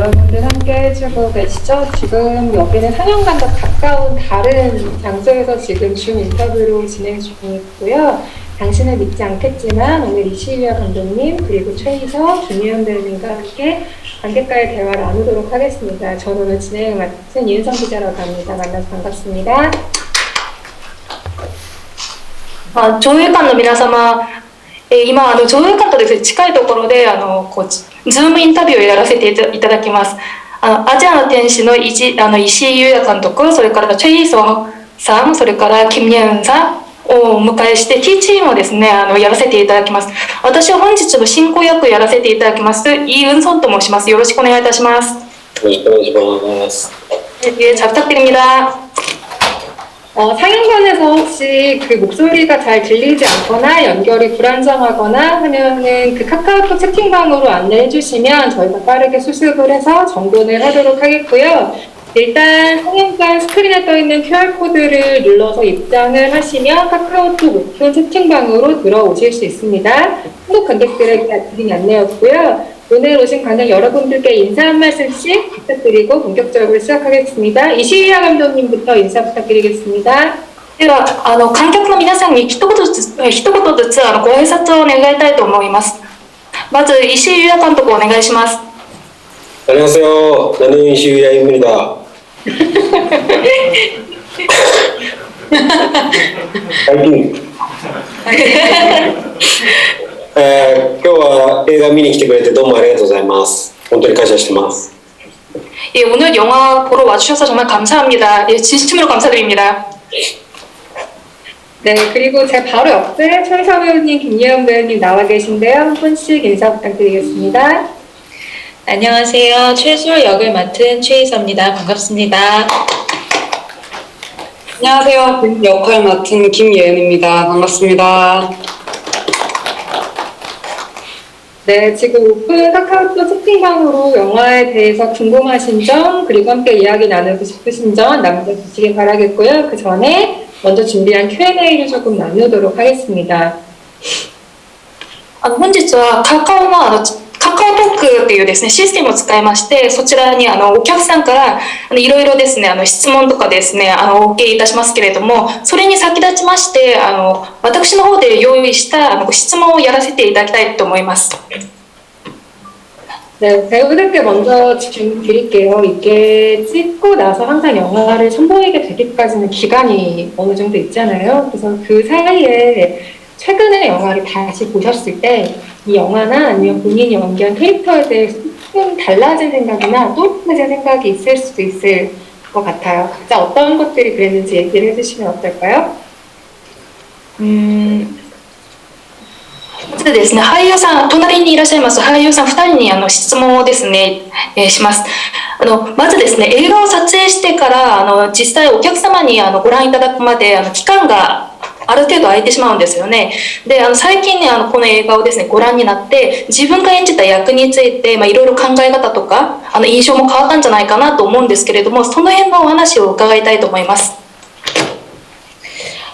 여러분들 함께 해주고 계시죠? 지금 여기는 상영관과 가까운 다른 장소에서 지금 줌 인터뷰로 진행 중이고요. 당신을 믿지 않겠지만 오늘 이시유아 감독님 그리고 최희서, 김예은 배우님과 함께 관객과의 대화를 나누도록 하겠습니다. 저는 오늘 진행을 맡은 이은성 기자라고 합니다. 만나서 반갑습니다. 上映館の皆様、今上映館とですね近いところでズームインタビューをやらせていただきます。アジアの天使の石井裕也監督、それからチェ・イソさん、それからキム・イェウンさんをお迎えして T チームをですねやらせていただきます。私は本日の進行役をやらせていただきますイ・ウンソンと申します。よろしくお願いいたします。よろしくお願いします。잘 부탁드립니다. 상영관에서 혹시 그 목소리가 잘 들리지 않거나 연결이 불안정하거나 하면은 그 카카오톡 채팅방으로 안내해 주시면 저희가 빠르게 수습을 해서 정돈을 하도록 하겠고요. 일단 상영관 스크린에 떠 있는 QR코드를 눌러서 입장을 하시면 카카오톡 오픈 채팅방으로 들어오실 수 있습니다. 한국 관객들에게 드린 안내였고요. 오늘 오신 관객 여러분들께 인사 한 말씀씩 부탁드리고 본격적으로 시작하겠습니다. 이시유아 감독님부터 인사 부탁드리겠습니다. では観客の皆さんに一言ずつご挨拶を願いたいと思います。まず石井裕也監督お願いします。 안녕하세요. 나는 이시유야입니다. 파이팅! 今日は映画見に来てくれてどうもありがとうございます。本当に感謝してます。 예, 오늘 영화 보러 와주셔서 정말 감사합니다. 예, 진심으로 감사드립니다. 네, 그리고 제 바로 옆에 최희서 배우님, 김예은 배우님 나와 계신데요. 한 분씩 인사 부탁드리겠습니다. 안녕하세요. 최수월 역을 맡은 최희서입니다. 반갑습니다. 안녕하세요. 역할 맡은 김예은입니다. 반갑습니다. 네, 지금 오픈 카카오톡 채팅방으로 영화에 대해서 궁금하신 점 그리고 함께 이야기 나누고 싶으신 점 남겨주시기 바라겠고요. 그 전에 먼저 준비한 Q&A를 조금 나누도록 하겠습니다. 本日はカカオトークというですねシステムを使いまして、そちらにお客さんからいろいろですね質問とかですねお受けいたしますけれども、それに先立ちまして私の方で用意した質問をやらせていただきたいと思います。 네, 배우들께 먼저 질문 드릴게요. 이게 찍고 나서 항상 영화를 선보이게 되기까지는 기간이 어느 정도 있잖아요. 그래서 그 사이에 최근에 영화를 다시 보셨을 때 이 영화나 아니면 본인이 연기한 캐릭터에 대해서 조금 달라진 생각이나 또 다른 생각이 있을 수도 있을 것 같아요. 각자 어떤 것들이 그랬는지 얘기를 해주시면 어떨까요? まずですね、俳優さん、隣にいらっしゃいます俳優さん2人に質問をですね、します。まずですね、映画を撮影してから実際お客様にご覧いただくまで期間がある程度空いてしまうんですよね。で、最近ねこの映画をですねご覧になって自分が演じた役についていろいろ考え方とか印象も変わったんじゃないかなと思うんですけれども、その辺のお話を伺いたいと思います。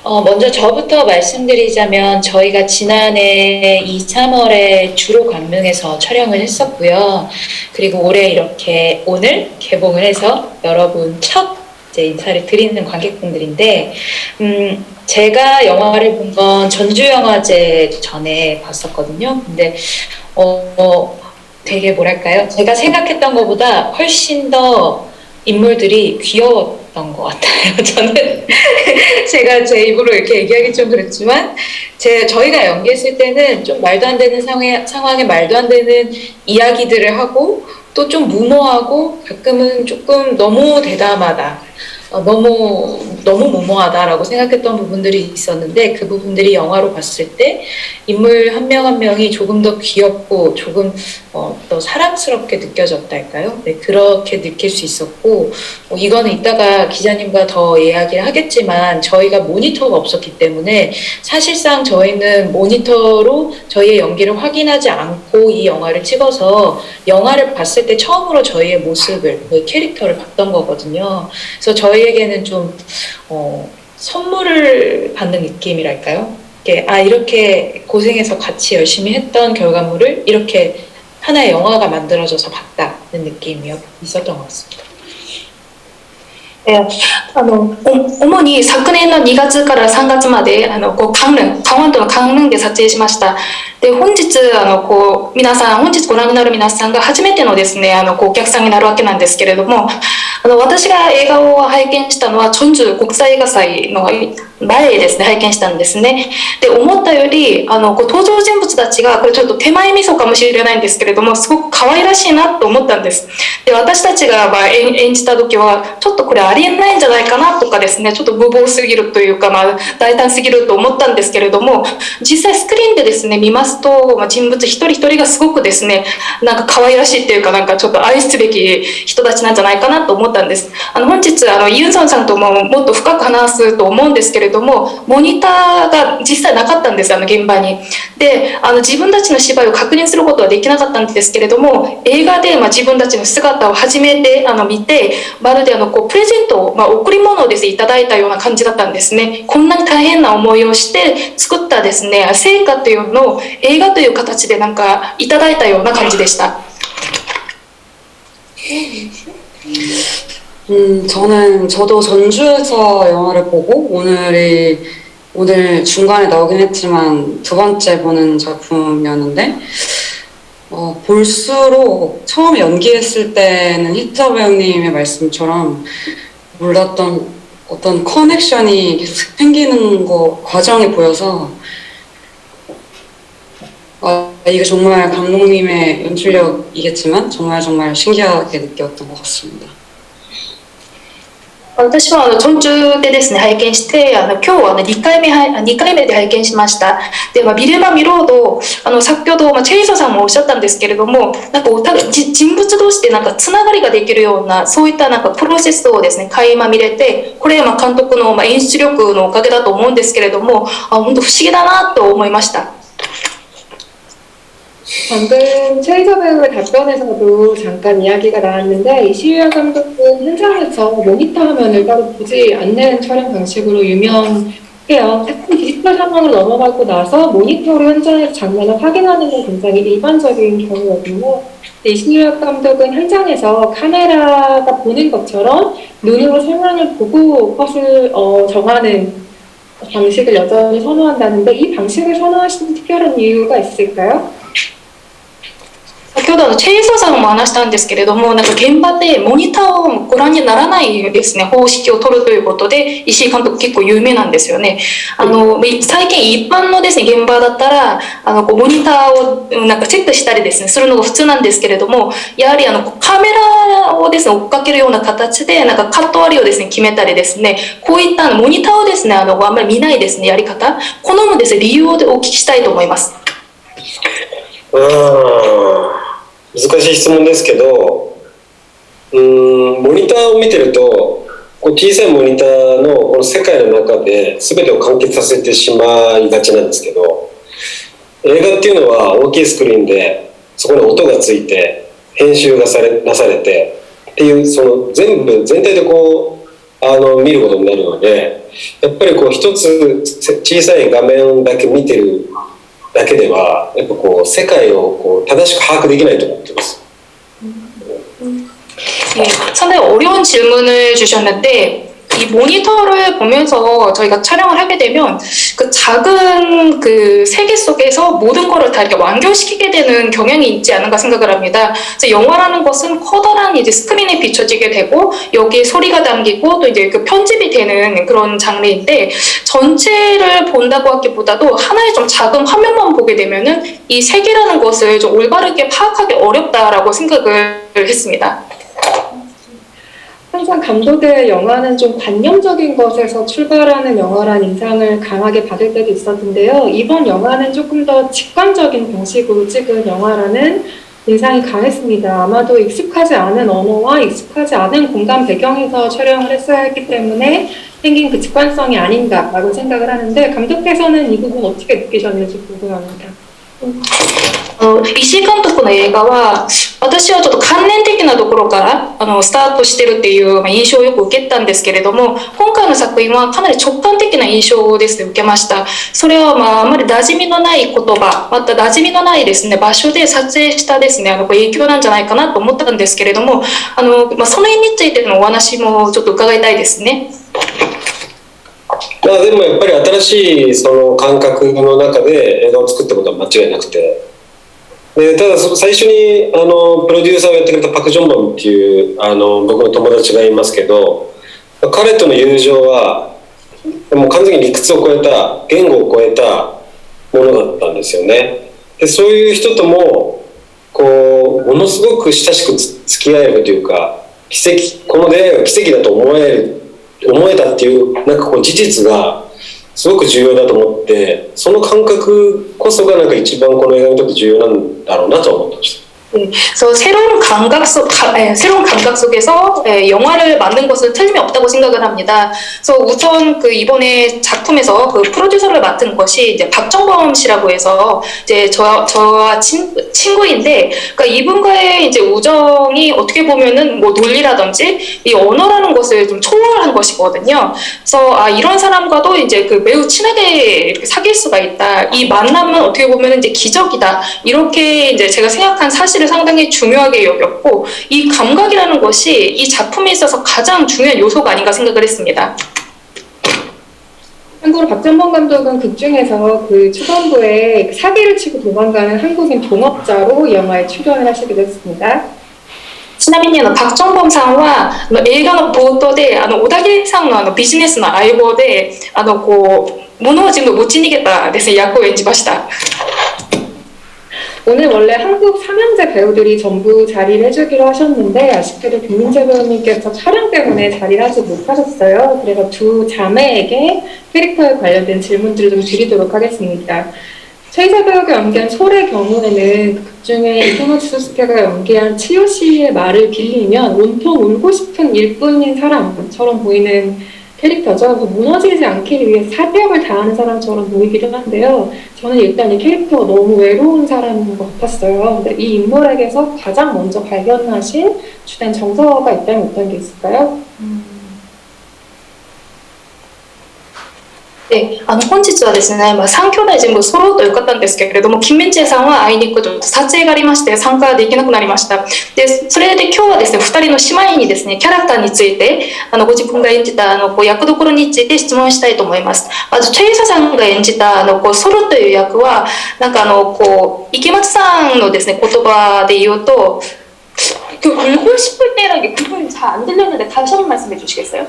먼저 저부터 말씀드리자면 저희가 지난해 2, 3월에 주로 관명에서 촬영을 했었고요. 그리고 올해 이렇게 오늘 개봉을 해서 여러분 첫 이제 인사를 드리는 관객분들인데 제가 영화를 본 건 전주영화제 전에 봤었거든요. 근데 되게 뭐랄까요? 제가 생각했던 것보다 훨씬 더 인물들이 귀여웠던 것 같아요. 저는 제가 제 입으로 이렇게 얘기하기 좀 그렇지만 저희가 연기했을 때는 좀 말도 안 되는 상황에 말도 안 되는 이야기들을 하고 또 좀 무모하고 가끔은 조금 너무 대담하다. 너무 무모하다라고 생각했던 부분들이 있었는데 그 부분들이 영화로 봤을 때 인물 한 명 한 명이 조금 더 귀엽고 조금 더 사랑스럽게 느껴졌달까요? 네, 그렇게 느낄 수 있었고 이거는 이따가 기자님과 더 이야기를 하겠지만 저희가 모니터가 없었기 때문에 사실상 저희는 모니터로 저희의 연기를 확인하지 않고 이 영화를 찍어서 영화를 봤을 때 처음으로 저희의 모습을, 저희 캐릭터를 봤던 거거든요. 그래서 저희에게는 좀 선물을 받는 느낌이랄까요? 이렇게 고생해서 같이 열심히 했던 결과물을 이렇게 하나의 영화가 만들어져서 봤다는 느낌이 있었던 것 같습니다. 主に昨年の2月から3月まで台湾との関連で撮影しました。で本日皆さん本日ご覧になる皆さんが初めてのですねお客さんになるわけなんですけれども、私が映画を拝見したのはチョンジュ国際映画祭の前ですね、拝見したんですね。で思ったより登場人物たちがこれちょっと手前味噌かもしれないんですけれども、すごく可愛らしいなと思ったんです。で私たちが演じた時はちょっとこれありえないんじゃないかなとかですね、ちょっと無謀すぎるというか、大胆すぎると思ったんですけれども、実際スクリーンでですね見ますと、人物一人一人がすごくですねなんか可愛らしいっていうか、なんかちょっと愛すべき人たちなんじゃないかなと思ったんです。本日ユンソンさんとももっと深く話すと思うんですけれども、モニターが実際なかったんです、現場に。で自分たちの芝居を確認することはできなかったんですけれども、映画で自分たちの姿を初めて見て、まるでプレゼントを、贈り物をですねいただいたような感じだったんですね。こんなに大変な思いをして作ったですね成果というのを映画という形でなんかいただいたような感じでした。 저도 전주에서 영화를 보고 오늘 중간에 나오긴 했지만 두 번째 보는 작품이었는데, 볼수록 처음에 연기했을 때는 희자 배우님의 말씀처럼 몰랐던 어떤 커넥션이 계속 생기는 과정이 보여서, 이게 정말 감독님의 연출력이겠지만 정말 신기하게 느꼈던 것 같습니다. 私はチョンジュでですね拝見して、今日は2回目で拝見しました。で見れば見るほど先ほどチェイソーさんもおっしゃったんですけれども、なんか人物同士でなんかつながりができるような、そういったなんかプロセスをですね垣間見れて、これ監督の演出力のおかげだと思うんですけれども、本当不思議だなと思いました。 방금 최희서 배우의 답변에서도 잠깐 이야기가 나왔는데, 이시우야 감독은 현장에서 모니터 화면을 따로 보지 않는 촬영 방식으로 유명해요. 특히 디지털 상황을 넘어가고 나서 모니터로 현장에서 장면을 확인하는 건 굉장히 일반적인 경우거든요. 이시우야 감독은 현장에서 카메라가 보는 것처럼 눈으로 상황을 보고 컷을 정하는 방식을 여전히 선호한다는데, 이 방식을 선호하시는 특별한 이유가 있을까요? 先ほどチェイソーさんも話したんですけれども、なんか現場でモニターをご覧にならないですね方式を取るということで石井監督結構有名なんですよね。最近一般のですね現場だったらモニターをなんかチェックしたりですねするのが普通なんですけれども、やはりカメラをですね追っかけるような形でなんかカット割りをですね決めたりですね、こういったモニターをですねあんまり見ないですねやり方、好むですね理由をお聞きしたいと思います。 難しい質問ですけど、モニターを見てると小さいモニターのこの世界の中で全てを完結させてしまいがちなんですけど、映画っていうのは大きいスクリーンでそこに音がついて編集がなされてっていう、その全体で見ることになるので、やっぱり一つ小さい画面だけ見てるだけではやっぱ世界を正しく把握できないと思ってます。 상당히 어려운 질문을 주셨는데, 이 모니터를 보면서 저희가 촬영을 하게 되면 그 작은 그 세계 속에서 모든 거를 다 이렇게 완결시키게 되는 경향이 있지 않은가 생각을 합니다. 그래서 영화라는 것은 커다란 이제 스크린에 비춰지게 되고 여기에 소리가 담기고 또 이제 그 편집이 되는 그런 장르인데, 전체를 본다고 하기보다도 하나의 좀 작은 화면만 보게 되면은 이 세계라는 것을 좀 올바르게 파악하기 어렵다라고 생각을 했습니다. 항상 감독의 영화는 좀 관념적인 것에서 출발하는 영화란 인상을 강하게 받을 때도 있었는데요. 이번 영화는 조금 더 직관적인 방식으로 찍은 영화라는 인상이 강했습니다. 아마도 익숙하지 않은 언어와 익숙하지 않은 공간 배경에서 촬영을 했어야 했기 때문에 생긴 그 직관성이 아닌가라고 생각을 하는데, 감독께서는 이 부분 어떻게 느끼셨는지 궁금합니다. 石井監督の映画は私はちょっと観念的なところからスタートしてるっていう印象をよく受けたんですけれども、今回の作品はかなり直感的な印象をですね、受けました。それはあまり馴染みのない言葉、また馴染みのないですね、場所で撮影したですね、影響なんじゃないかなと思ったんですけれども、その辺についてのお話もちょっと伺いたいですね。まあでもやっぱり新しいその感覚の中で映画を作ったことは間違いなくて、でただ最初にプロデューサーをやってくれたパク・ジョンバンっていう僕の友達がいますけど、彼との友情はもう完全に理屈を超えた、言語を超えたものだったんですよね。でそういう人ともこうものすごく親しく付き合えるというか、この出会いが奇跡だと思えたっていうなんかこう事実がすごく重要だと思って、その感覚こそがなんか一番この映画にとって重要なんだろうなと思ってました。새로운 감각 속에서 영화를 만든 것은 틀림이 없다고 생각을 합니다. 그래서 우선 이번에 작품에서 프로듀서를 맡은 것이 이제 박정범 씨라고 해서 이제 저와 친구인데, 그러니까 이분과의 이제 우정이 어떻게 보면은 뭐 논리라든지 이 언어라는 것을 좀 초월한 것이거든요. 그래서 이런 사람과도 이제 매우 친하게 이렇게 사귈 수가 있다. 이 만남은 어떻게 보면은 이제 기적이다. 이렇게 이제 제가 생각한 사실을 상당히 중요하게 여겼고, 이 감각이라는 것이 이 작품에 있어서 가장 중요한 요소가 아닌가 생각을 했습니다. 참고로 박정범 감독은 극 중에서 초반부에 사기를 치고 도망가는 한국인 동업자로 이 영화에 출연을 하시기도 했습니다. ちなみにパク・チョンボンさんは映画の冒頭で小田切さんのビジネスの相棒で物を全部持ち逃げたですね、役を演じました。 오늘 원래 한국 삼형제 배우들이 전부 자리를 해주기로 하셨는데 아쉽게도 김민재 배우님께서 촬영 때문에 자리를 하지 못하셨어요. 그래서 두 자매에게 캐릭터에 관련된 질문들을 좀 드리도록 하겠습니다. 최희사 배우가 연기한 솔의 경우에는 극 중에 이토노 치소스케가 연기한 치요 씨의 말을 빌리면 온통 울고 싶은 일꾼인 사람처럼 보이는 캐릭터죠. 무너지지 않기 위해 사명을 다하는 사람처럼 보이기도 한데요. 저는 일단 이 캐릭터가 너무 외로운 사람인 것 같았어요. 근데 이 인물에게서 가장 먼저 발견하신 주된 정서가 있다면 어떤 게 있을까요? 네, 本日はですね、3兄弟全部揃うとよかったんですけれども、金明チェさんはあいにくと撮影がありまして参加できなくなりました。で、それで今日はですね、2人の姉妹にですね、キャラクターについてご自分が演じた役どころについて質問したいと思います。まずチェイサさんが演じたソルという役は、なんか池松さんのですね、言葉で言うと울고 싶을 때라는 게 그분이 잘 안 들렸는데 다시 한번 말씀해 주시겠어요?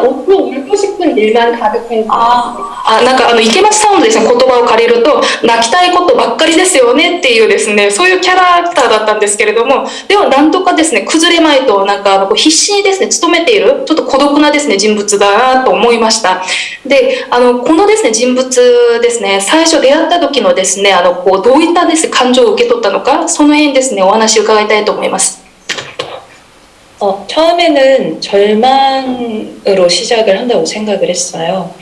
온통 울고 싶은 일만 가득해. なんか池松さんのですね、言葉を借りると泣きたいことばっかりですよねっていうですね、そういうキャラクターだったんですけれども、でもなんとかですね、崩れまいとなんか必死にですね努めているちょっと孤独なですね人物だなと思いました。で、このですね人物ですね、最初出会った時のですねどういったですね感情を受け取ったのか、その辺ですねお話を伺いたいと思います。 처음에는 절망으로 시작을 한다고 생각을 했어요.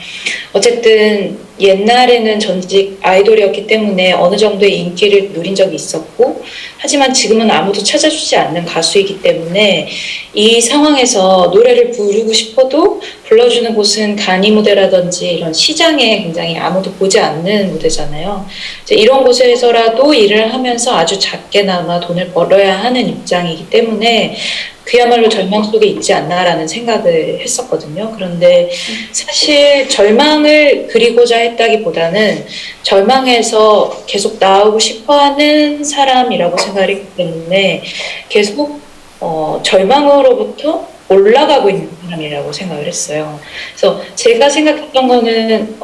어쨌든 옛날에는 전직 아이돌이었기 때문에 어느 정도의 인기를 누린 적이 있었고, 하지만 지금은 아무도 찾아주지 않는 가수이기 때문에 이 상황에서 노래를 부르고 싶어도 불러주는 곳은 간이 무대라든지 이런 시장에 굉장히 아무도 보지 않는 무대잖아요. 이제 이런 곳에서라도 일을 하면서 아주 작게나마 돈을 벌어야 하는 입장이기 때문에 그야말로 절망 속에 있지 않나라는 생각을 했었거든요. 그런데 사실 절망을 그리고자 했다기보다는 절망에서 계속 나오고 싶어하는 사람이라고 생각했기 때문에 계속 절망으로부터 올라가고 있는 사람이라고 생각을 했어요. 그래서 제가 생각했던 거는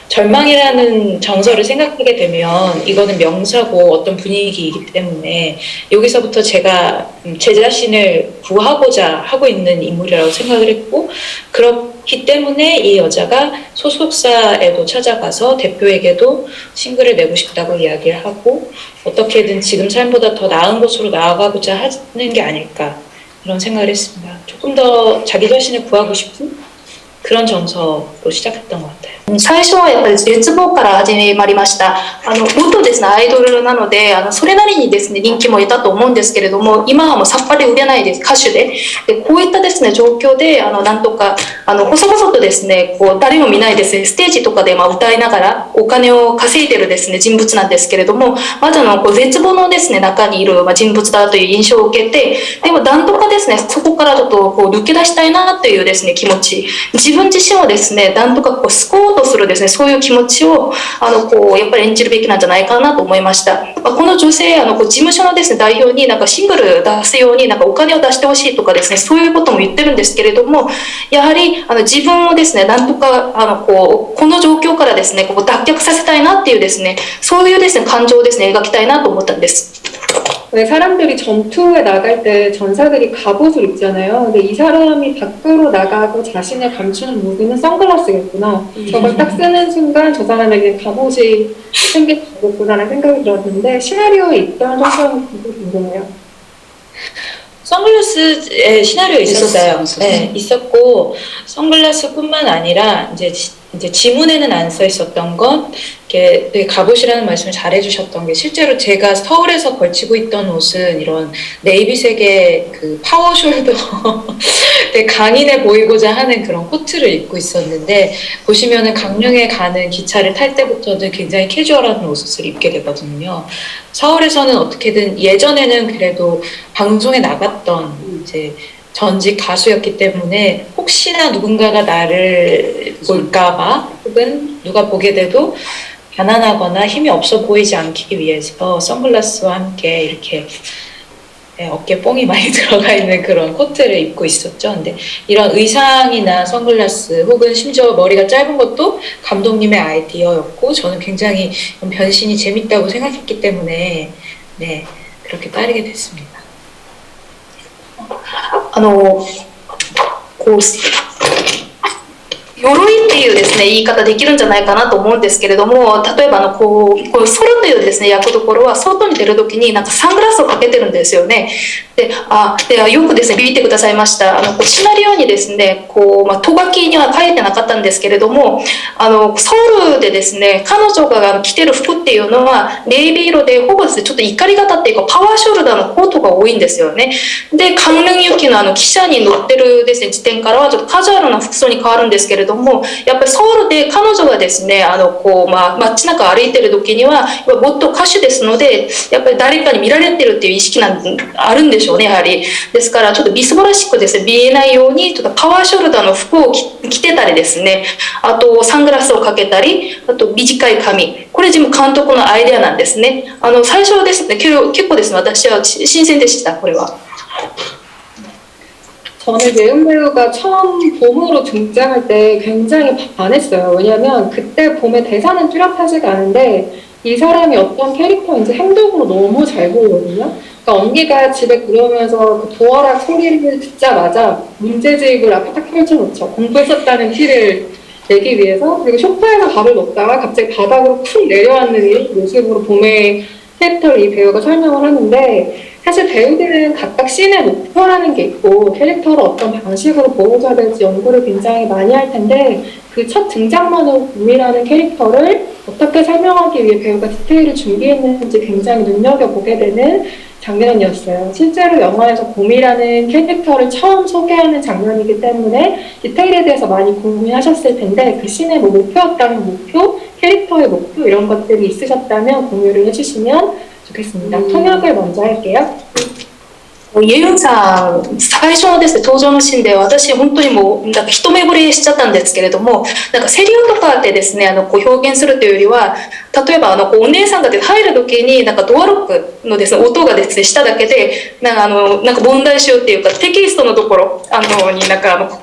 절망이라는 정서를 생각하게 되면 이거는 명사고 어떤 분위기이기 때문에 여기서부터 제가 제 자신을 구하고자 하고 있는 인물이라고 생각을 했고, 그렇기 때문에 이 여자가 소속사에도 찾아가서 대표에게도 싱글을 내고 싶다고 이야기를 하고 어떻게든 지금 삶보다 더 나은 곳으로 나아가고자 하는 게 아닐까, 그런 생각을 했습니다. 조금 더 자기 자신을 구하고 싶은 그런 정서로 시작했던 것 같아요. 最初はやっぱり絶望から始まりました。元ですね、アイドルなので、それなりにですね、人気も得たと思うんですけれども、今はもうさっぱり売れないです、歌手で。こういったですね、状況で、なんとか、細々とですね、誰も見ないですね、ステージとかで歌いながらお金を稼いでるですね、人物なんですけれども、まず絶望のですね、中にいる人物だという印象を受けて、でもなんとかですね、そこからちょっと抜け出したいなというですね、気持ち、自分自身をですね、なんとか救おうとするですね、そういう気持ちをやっぱり演じるべきなんじゃないかなと思いました。この女性事務所のですね、代表にシングル出すようにお金を出してほしいとかですね、そういうことも言ってるんですけれども、やはり自分をですね、なんとかこの状況からですね、脱却させたいなっていうですね、そういうですね、感情をですね、描きたいなと思ったんです。 왜 사람들이 전투에 나갈 때 전사들이 갑옷을 입잖아요. 근데 이 사람이 밖으로 나가고 자신을 감추는 무기는 선글라스겠구나. 저걸 딱 쓰는 순간 저 사람에게 갑옷이 생기게 되겠구나라는 생각이 들었는데 시나리오에 있던 설정이 궁금해요. 선글라스의 시나리오 있었어요. 있었어요. 네, 있었고 선글라스뿐만 아니라 이제 지문에는 안 써 있었던 건 이렇게 되게 갑옷이라는 말씀을 잘 해주셨던 게 실제로 제가 서울에서 걸치고 있던 옷은 이런 네이비색의 그 파워숄더 되게 강인해 보이고자 하는 그런 코트를 입고 있었는데 보시면은 강릉에 가는 기차를 탈 때부터는 굉장히 캐주얼한 옷을 입게 되거든요. 서울에서는 어떻게든 예전에는 그래도 방송에 나갔던 이제 전직 가수였기 때문에 혹시나 누군가가 나를 볼까봐 혹은 누가 보게 돼도 가난하거나 힘이 없어 보이지 않기 위해서 선글라스와 함께 이렇게 어깨에 뽕이 많이 들어가 있는 그런 코트를 입고 있었죠. 근데 이런 의상이나 선글라스 혹은 심지어 머리가 짧은 것도 감독님의 아이디어였고 저는 굉장히 변신이 재밌다고 생각했기 때문에 네, 그렇게 따르게 됐습니다. 鎧っていうですね、言い方できるんじゃないかなと思うんですけれども、例えばソルというですね、役どころは外に出るときにサングラスをかけてるんですよね。で、よくですね、ビビってくださいました。シナリオにですね、とがきには書いてなかったんですけれども、ソウルでですね、彼女が着てる服っていうのはネイビー色で、ほぼですね、ちょっと怒り型っていうかパワーショルダーのコートが多いんですよね。で、関連行きの汽車に乗ってるですね、時点からはちょっとカジュアルな服装に変わるんですけれども、やっぱりソウルで彼女がですね、街中歩いてる時にはもっと歌手ですので、やっぱり誰かに見られてるっていう意識あるんでしょうね、やはり。ですからちょっとビスボらしくですね、見えないようにちょっとパワーショルダーの服を着てたりですね、あとサングラスをかけたり、あと短い髪、これ自分監督のアイデアなんですね。最初はですね、結構ですね、私は新鮮でした、これは。 저는 예은 배우가 처음 봄으로 등장할 때 굉장히 반했어요. 왜냐면 그때 봄에 대사는 뚜렷하지가 않은데 이 사람이 어떤 캐릭터인지 행동으로 너무 잘 보이거든요. 그러니까 언니가 집에 들어오면서 그 도어락 소리를 듣자마자 문제집을 앞에 딱 펼쳐놓죠. 공부했었다는 티를 내기 위해서. 그리고 소파에서 밥을 먹다가 갑자기 바닥으로 쿵 내려앉는 이 모습으로 봄의 캐릭터를 이 배우가 설명을 하는데 사실 배우들은 각각 씬의 목표라는 게 있고 캐릭터를 어떤 방식으로 보여줘야 될지 연구를 굉장히 많이 할 텐데 그 첫 등장만으로 봄이라는 캐릭터를 어떻게 설명하기 위해 배우가 디테일을 준비했는지 굉장히 눈여겨보게 되는 장면이었어요. 실제로 영화에서 봄이라는 캐릭터를 처음 소개하는 장면이기 때문에 디테일에 대해서 많이 고민하셨을 텐데 그 씬의 목표였다는 목표, 캐릭터의 목표 이런 것들이 있으셨다면 공유를 해주시면 좋겠습니다. 통역을 먼저 할게요. イェヨンさん、最初のですね、登場のシーンで私本当にもう一目惚れしちゃったんですけれども、セリフとかでですね、表現するというよりは、例えばお姉さんが入る時にドアロックのですね、音がですね、しただけで問題集っていうかテキストのところに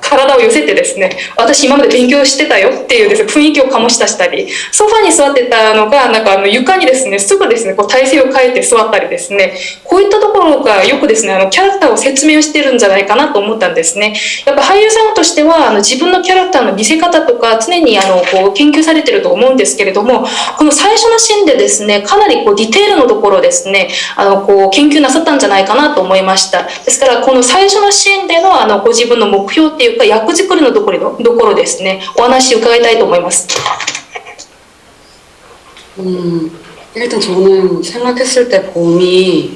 体を寄せてですね、私今まで勉強してたよっていうですね、雰囲気を醸し出したり、ソファに座ってたのが床にですね、すぐですね、体勢を変えて座ったりですね、こういったところがよくですね、キャラクターを説明をしてるんじゃないかなと思ったんですね。やっぱ俳優さんとしては自分のキャラクターの見せ方とか常にこう研究されてると思うんですけれども、この最初のシーンでですね、かなりこうディテールのところですね、こう研究なさったんじゃないかなと思いました。ですからこの最初のシーンでのご自分の目標っていうか役作りのところですね、お話伺いたいと思います。 일단 저는 생각했을 때 봄이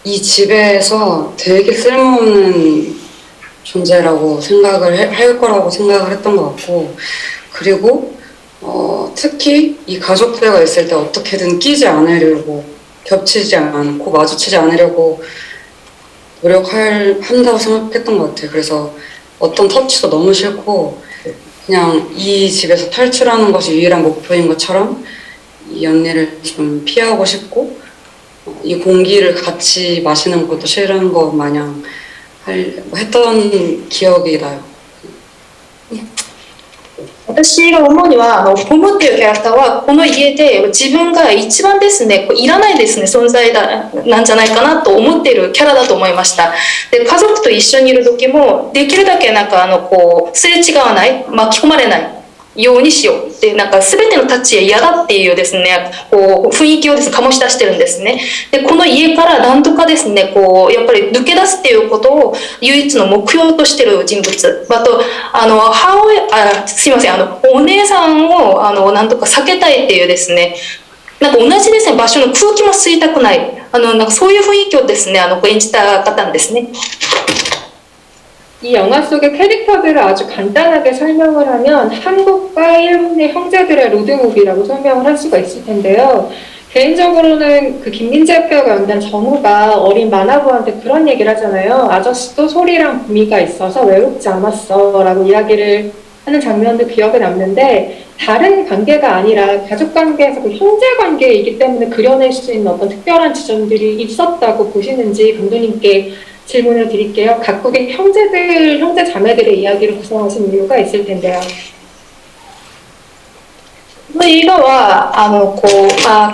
이 집에서 되게 쓸모없는 존재라고 할 거라고 생각을 했던 것 같고, 그리고 특히 이 가족대가 있을 때 어떻게든 끼지 않으려고, 겹치지 않고 마주치지 않으려고 한다고 생각했던 것 같아요. 그래서 어떤 터치도 너무 싫고 그냥 이 집에서 탈출하는 것이 유일한 목표인 것처럼 이 언니를 좀 피하고 싶고, 이 공기를 같이 마시는 것도 싫은 것 마냥 했던 기억이 나요. 私が思うにはポムっていうキャラクターはこの家で自分が一番ですねいらないですね存在なんじゃないかなと思っているキャラだと思いました。で家族と一緒にいる時もできるだけなんかこうすれ違わない、巻き込まれないようにしようってなんか全ての立ちへ嫌だっていうですねこう雰囲気をですね醸し出してるんですね。でこの家から何とかですねこうやっぱり抜け出すっていうことを唯一の目標としてる人物、あとすいませんお姉さんをなんとか避けたいっていうですね、なんか同じですね場所の空気も吸いたくないなんかそういう雰囲気をですね演じた方なんですね。 이 영화 속의 캐릭터들을 아주 간단하게 설명을 하면 한국과 일본의 형제들의 로드무비라고 설명을 할 수가 있을 텐데요. 개인적으로는 그 김민재 배우가 연기한 정우가 어린 만화부한테 그런 얘기를 하잖아요. 아저씨도 소리랑 구미가 있어서 외롭지 않았어 라고 이야기를 하는 장면도 기억에 남는데, 다른 관계가 아니라 가족 관계에서 그 형제 관계이기 때문에 그려낼 수 있는 어떤 특별한 지점들이 있었다고 보시는지 감독님께 질문을 드릴게요. 각국의 형제 자매들의 이야기를 구성하신 이유가 있을 텐데요. この映画は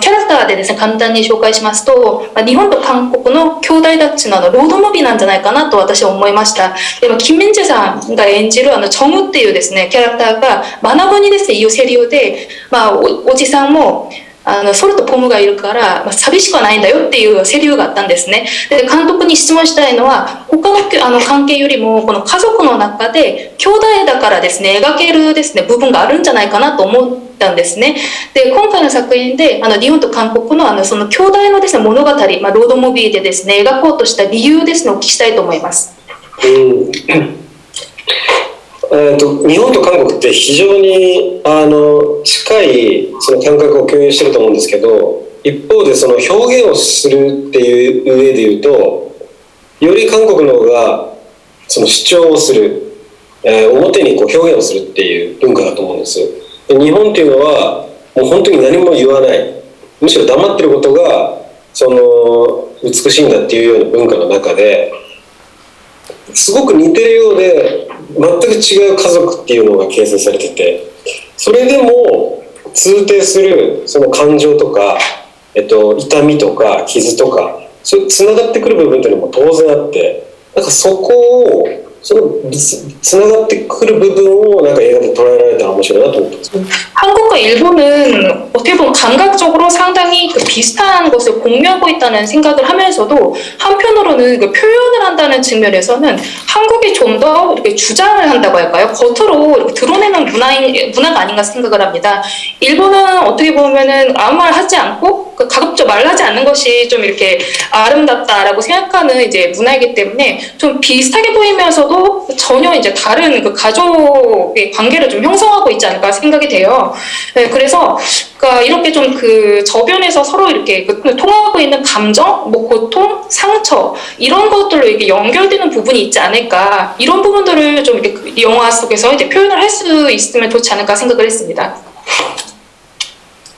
キャラクターでですね簡単に紹介しますと、日本と韓国の兄弟たちのロードムービーなんじゃないかなと私は思いました。でも金明哲さんが演じるチョムっていうですねキャラクターが学ぶにですねいうセリフで、おじさんもソルとポムがいるから、寂しくはないんだよっていうセリフがあったんですね。で監督に質問したいのは他の関係よりもこの家族の中で兄弟だからですね描けるですね部分があるんじゃないかなと思ったんですね。で今回の作品で日本と韓国のその兄弟のですね物語、ロードムービーでですね描こうとした理由ですねお聞きしたいと思います。日本と韓国って非常に近いその感覚を共有してると思うんですけど、一方でその表現をするっていう上で言うと、より韓国の方がその主張をする、表にこう表現をするっていう文化だと思うんです。で日本っていうのはもう本当に何も言わない、むしろ黙ってることがその美しいんだっていうような文化の中ですごく似てるようで全く違う家族っていうのが形成されてて、それでも通底するその感情とか、痛みとか傷とかそういうつながってくる部分っていうのも当然あって、なんかそこをそのつながってくる部分をなんか映画で捉えられたら面白いなと思ってます。 한국과 일본은 어떻게 보면 감각적으로 상당히 비슷한 것을 공유하고 있다는 생각을 하면서도 한편으로는 표현을 한다는 측면에서는 한국이 좀 더 이렇게 주장을 한다고 할까요? 겉으로 이렇게 드러내는 문화가 아닌가 생각을 합니다. 일본은 어떻게 보면은 아무 말 하지 않고 가급적 말하지 않는 것이 좀 이렇게 아름답다라고 생각하는 이제 문화이기 때문에 좀 비슷하게 보이면서도 전혀 이제 다른 그 가족의 관계를 좀 형성하고 있지 않을까 생각이 돼요. 네, 그래서 그러니까 이렇게 좀 그 저변에서 서로 이렇게 통하고 있는 감정, 뭐 고통, 상처 이런 것들로 이렇게 연결되는 부분이 있지 않을까, 이런 부분들을 좀 이렇게 영화 속에서 이제 표현을 할 수 있으면 좋지 않을까 생각을 했습니다.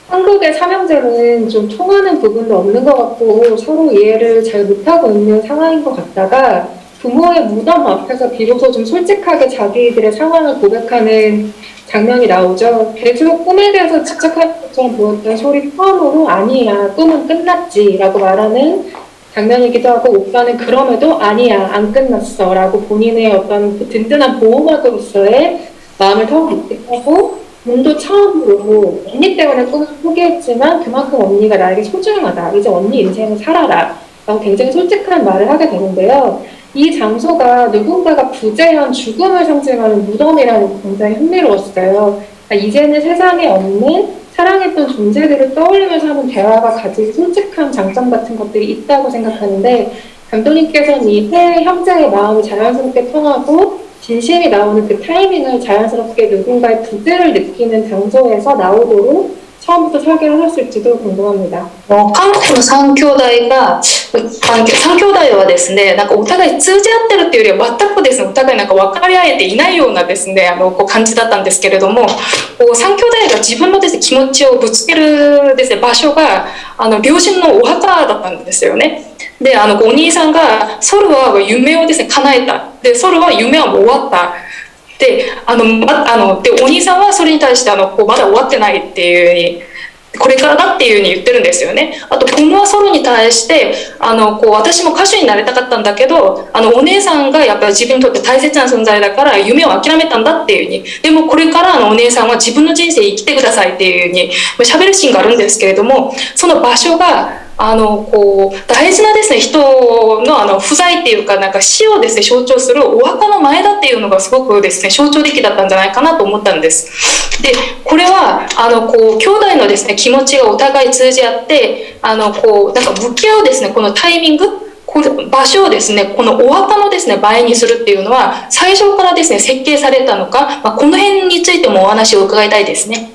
한국의 삼형제는 좀 통하는 부분도 없는 것 같고 서로 이해를 잘 못하고 있는 상황인 것 같다가 부모의 무덤 앞에서 비로소 좀 솔직하게 자기들의 상황을 고백하는 장면이 나오죠. 계속 꿈에 대해서 집착할 것처럼 보였던 소리 포함으로 아니야, 꿈은 끝났지 라고 말하는 장면이기도 하고 오빠는 그럼에도 아니야 안 끝났어 라고 본인의 어떤 그 든든한 보호막으로서의 마음을 털어놓고 몸도 처음으로 언니 때문에 꿈을 포기했지만 그만큼 언니가 나에게 소중하다 이제 언니 인생을 살아라 라고 굉장히 솔직한 말을 하게 되는데요. 이 장소가 누군가가 부재한 죽음을 상징하는 무덤이라는 게 굉장히 흥미로웠어요. 그러니까 이제는 세상에 없는 사랑했던 존재들을 떠올리면서 하는 대화가 가진 솔직한 장점 같은 것들이 있다고 생각하는데 감독님께서는 이 세 형제의 마음이 자연스럽게 통하고 진심이 나오는 그 타이밍을 자연스럽게 누군가의 부재를 느끼는 장소에서 나오도록 처음부터 설계를 하셨을지도 궁금합니다. 韓国の3兄弟が、3兄弟はですね、なんかお互い通じ合ってるっていうよりは全くですね、お互いなんか分かり合えていないようなですね、こう感じだったんですけれども、こう3兄弟が自分のですね、気持ちをぶつけるですね、場所が、両親のお墓だったんですよね。で、お兄さんが、ソルは夢をですね、叶えた。で、ソルは夢はもう終わった。で、でお兄さんはそれに対してこうまだ終わってないっていうふうにこれからだっていうふうに言ってるんですよね。あとポムはソルに対してこう私も歌手になりたかったんだけどお姉さんがやっぱり自分にとって大切な存在だから夢を諦めたんだっていうふうにでもこれからお姉さんは自分の人生生きてくださいっていうふうに喋るシーンがあるんですけれどもその場所がこう大事なですね人の不在っていうかなんか死をですね象徴するお墓の前だっていうのがすごくですね象徴的だったんじゃないかなと思ったんです。でこれはこう兄弟のですね気持ちがお互い通じ合ってこうなんか向き合うですねこのタイミングこの場所をですねこのお墓のですね前にするっていうのは最初からですね設計されたのか、この辺についてもお話を伺いたいですね。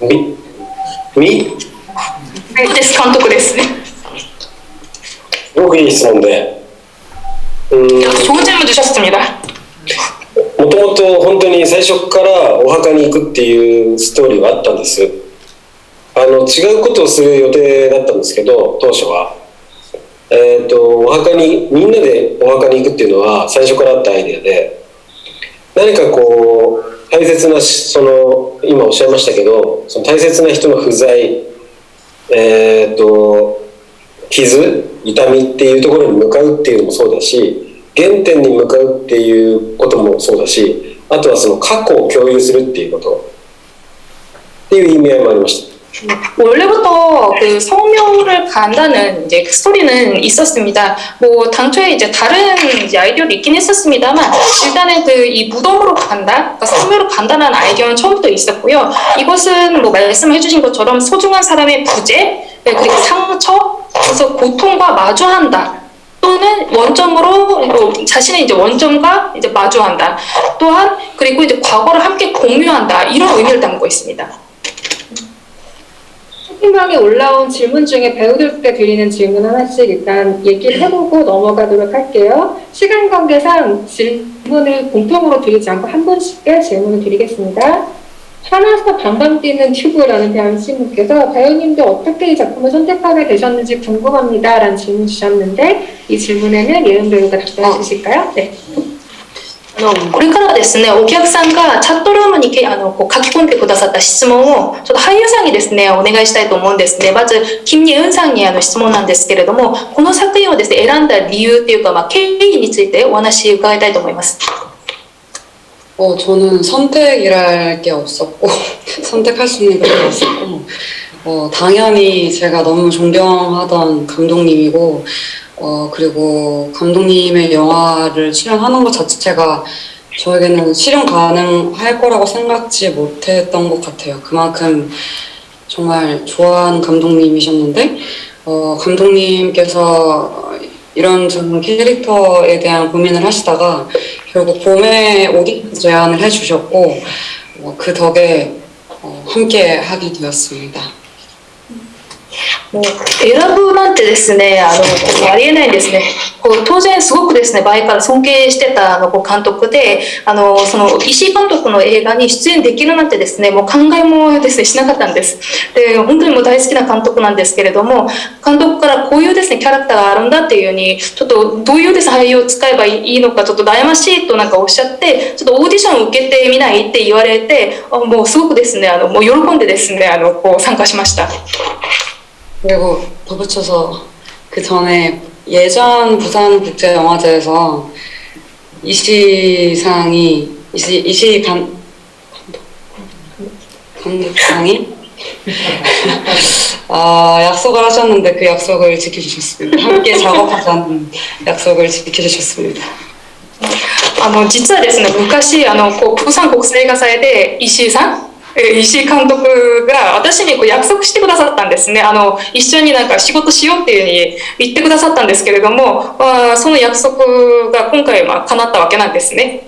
そうです監督ですね。すごくいい質問で、좋은 질문 주셨습니다. もともと本当に最初からお墓に行くっていうストーリーはあったんです。違うことをする予定だったんですけど当初は、お墓にみんなでお墓に行くっていうのは最初からあったアイデアで何かこう大切な今おっしゃいましたけどその大切な人の不在傷痛みっていうところに向かうっていうのもそうだし原点に向かうっていうこともそうだしあとはその過去を共有するっていうことっていう意味合いもありました。 원래부터 그 성묘를 간다는 이제 그 스토리는 있었습니다. 뭐 당초에 이제 다른 이제 아이디어도 있긴 했었습니다만 일단은 그 이 무덤으로 간다, 그러니까 성묘로 간다는 아이디어는 처음부터 있었고요. 이것은 뭐 말씀해주신 것처럼 소중한 사람의 부재, 그리고 상처, 그래서 고통과 마주한다. 또는 원점으로 자신의 이제 원점과 이제 마주한다. 또한 그리고 이제 과거를 함께 공유한다. 이런 의미를 담고 있습니다. 채팅방에 올라온 질문 중에 배우들께 드리는 질문 하나씩 일단 얘기를 해보고 넘어가도록 할게요. 시간 관계상 질문을 공통으로 드리지 않고 한 분씩의 질문을 드리겠습니다. 화나서 방방 뛰는 튜브라는 대한신문께서 배우님도 어떻게 이 작품을 선택하게 되셨는지 궁금합니다 라는 질문 주셨는데 이 질문에는 예은 배우가 답변해 주실까요? 네. これからですね、お客さんがチャットルームにこう書き込んでくださった質問をちょっと俳優さんにですねお願いしたいと思うんですね。まず金日雲さんに質問なんですけれども、この作品をですね選んだ理由っていうか経緯についてお話伺いたいと思います。 저는 선택이랄 게 없었고 선택할 수 있는 게 없었고 당연히 제가 너무 존경하던 감독님이고 그리고 감독님의 영화를 출연하는 것 자체가 저에게는 실현 가능할 거라고 생각지 못했던 것 같아요. 그만큼 정말 좋아하는 감독님이셨는데 감독님께서 이런저런 캐릭터에 대한 고민을 하시다가 결국 봄에 오디션 제안을 해주셨고 그 덕에 함께 하게 되었습니다. もう選ぶなんてですねこうありえないんですね。こう当然すごくですね前から尊敬してたこう監督でその石井監督の映画に出演できるなんてですねもう考えもですねしなかったんです。で本当にもう大好きな監督なんですけれども監督からこういうですねキャラクターがあるんだっていうようにちょっとどういうですね俳優を使えばいいのかちょっと悩ましいとなんかおっしゃってちょっとオーディションを受けてみないって言われてもうすごくですねもう喜んでですねこう参加しました。 그리고 덧붙여서 그 전에 예전 부산 국제영화제에서 이시상이 감독상이 약속을 하셨는데 그 약속을 지켜주셨습니다. 함께 작업하자는 약속을 지켜주셨습니다. 実はですね、昔釜山国際映画祭で石井監督が私に約束してくださったんですね。一緒になんか仕事しようっていうふうに言ってくださったんですけれども、その約束が今回叶ったわけなんですね。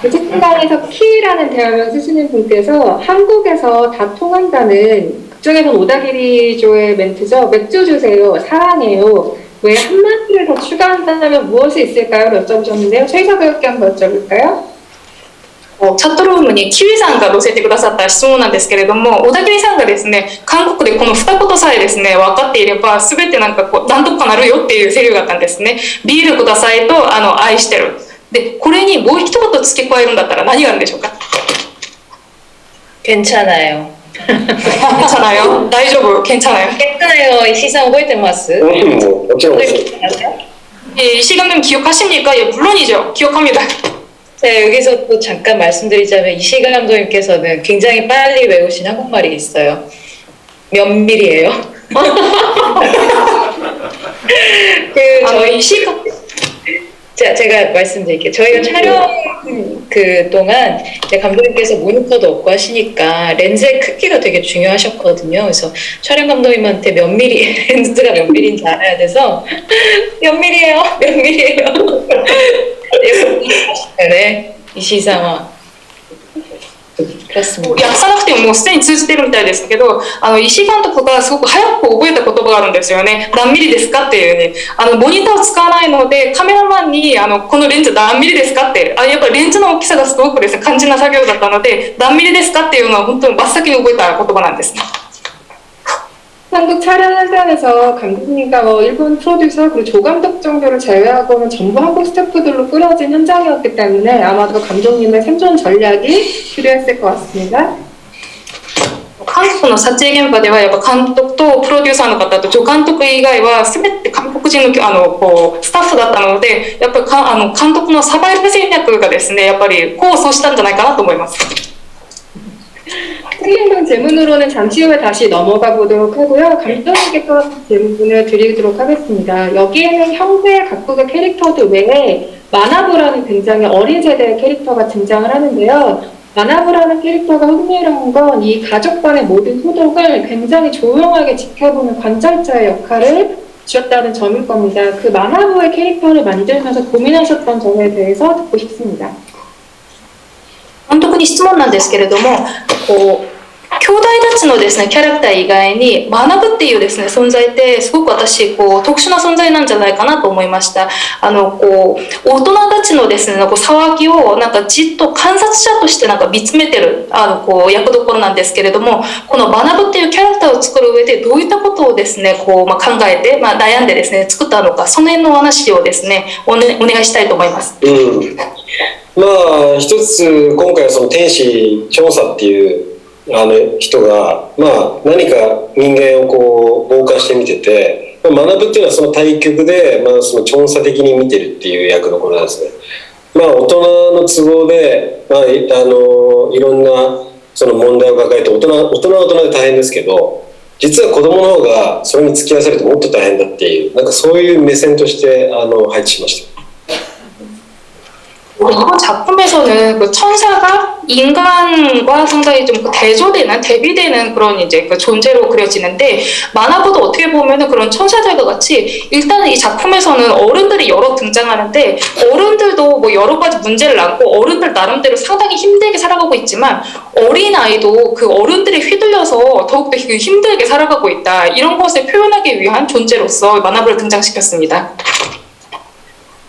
채팅방에서 키라는 대화명 쓰시는 분께서 한국에서 다 통한다는 극중에선 오다기리조의 멘트죠. 맥주 주세요. 사랑해요. 왜 한마디를 더 추가한다면 무엇이 있을까요? 여쭤보셨는데요. 최희서 교육께 한번 여쭤볼까요? チャットルームにキウイさんが載せてくださった質問なんですけれども、小田切さんがですね、韓国でこの二言さえですね、分かっていれば、すべてなんとかなるよっていうセリフがあったんですね。ビールくださいと、愛してる。で、これにもう一言付け加えるんだったら何があるんでしょうか? 괜찮아요. 괜찮아요? 大丈夫? 괜찮아요? 괜찮아요. 이 시상覚えてます? 뭐 어쩌고 이시 감독님 기억하십니까? 예, 물론이죠. 기억합니다. 자, 여기서 또 잠깐 말씀드리자면 이시가 감독님께서는 굉장히 빨리 외우신 한국말이 있어요. 면밀이에요. 저희 제가 말씀드릴게요. 저희가 촬영 그 동안 감독님께서 모니터도 없고 하시니까 렌즈의 크기가 되게 중요하셨거든요. 그래서 촬영 감독님한테 렌즈가 몇 밀리인지 알아야 돼서 면밀이에요. 네, 이시상화. 그렇습니다. 訳さなくてももうすでに通じてるみたいですけど、石井監督がすごく早く覚えた言葉があるんですよね。何ミリですかっていうふうに。モニターを使わないので、カメラマンにこのレンズ何ミリですかって、やっぱりレンズの大きさがすごくですね、肝心な作業だったので、何ミリですかっていうのは本当に真っ先に覚えた言葉なんですね。 한국 촬영 현장에서 감독님과 일본 프로듀서 그리고 조감독 정도를 제외하고는 전부 한국 스태프들로 꾸려진 현장이었기 때문에 아마도 감독님의 생존 전략이 필요했을 것 같습니다. 韓国の撮影現場ではやっぱ監督とプロデューサーの方と助監督以外は全て韓国人のスタッフだったので、やっぱり監督のサバイバル戦略がですね、やっぱり功を奏したんじゃないかなと思います。 틀린 질문으로는 잠시 후에 다시 넘어가 보도록 하고요. 감독님께 또 질문을 드리도록 하겠습니다. 여기에는 형제 각국의 캐릭터들 외에 마나부라는 굉장히 어린 세대의 캐릭터가 등장을 하는데요. 마나부라는 캐릭터가 흥미로운 건 이 가족 간의 모든 소동을 굉장히 조용하게 지켜보는 관찰자의 역할을 주셨다는 점일 겁니다. 그 마나부의 캐릭터를 만들면서 고민하셨던 점에 대해서 듣고 싶습니다. 監督に質問なんですけれども、兄弟たちのですねキャラクター以外に学ぶっていうですね存在ってすごく私特殊な存在なんじゃないかなと思いました。大人たちのですね騒ぎをなんかじっと観察者としてなんか見つめてる役どころなんですけれども、この学ぶっていうキャラクターを作る上でどういったことをですね考えて、悩んでですね作ったのか、その辺のお話をですねお願いしたいと思います。まあ一つ今回はその天使調査っていう人が何か人間を傍観して見てて、学ぶっていうのはその対極で、その調査的に見てるっていう役どころなんですね。大人の都合で、いろんなその問題を抱えて大人は大人で大変ですけど、実は子供の方がそれに付き合わされてもっと大変だっていう、なんかそういう目線として配置しました。 이번 작품에서는 그 천사가 인간과 상당히 좀 대비되는 그런 이제 그 존재로 그려지는데, 만화보다 어떻게 보면은 그런 천사들과 같이 일단은 이 작품에서는 어른들이 여러 등장하는데, 어른들도 뭐 여러 가지 문제를 안고 어른들 나름대로 상당히 힘들게 살아가고 있지만, 어린 아이도 그 어른들이 휘둘려서 더욱더 힘들게 살아가고 있다, 이런 것을 표현하기 위한 존재로서 만화부를 등장시켰습니다.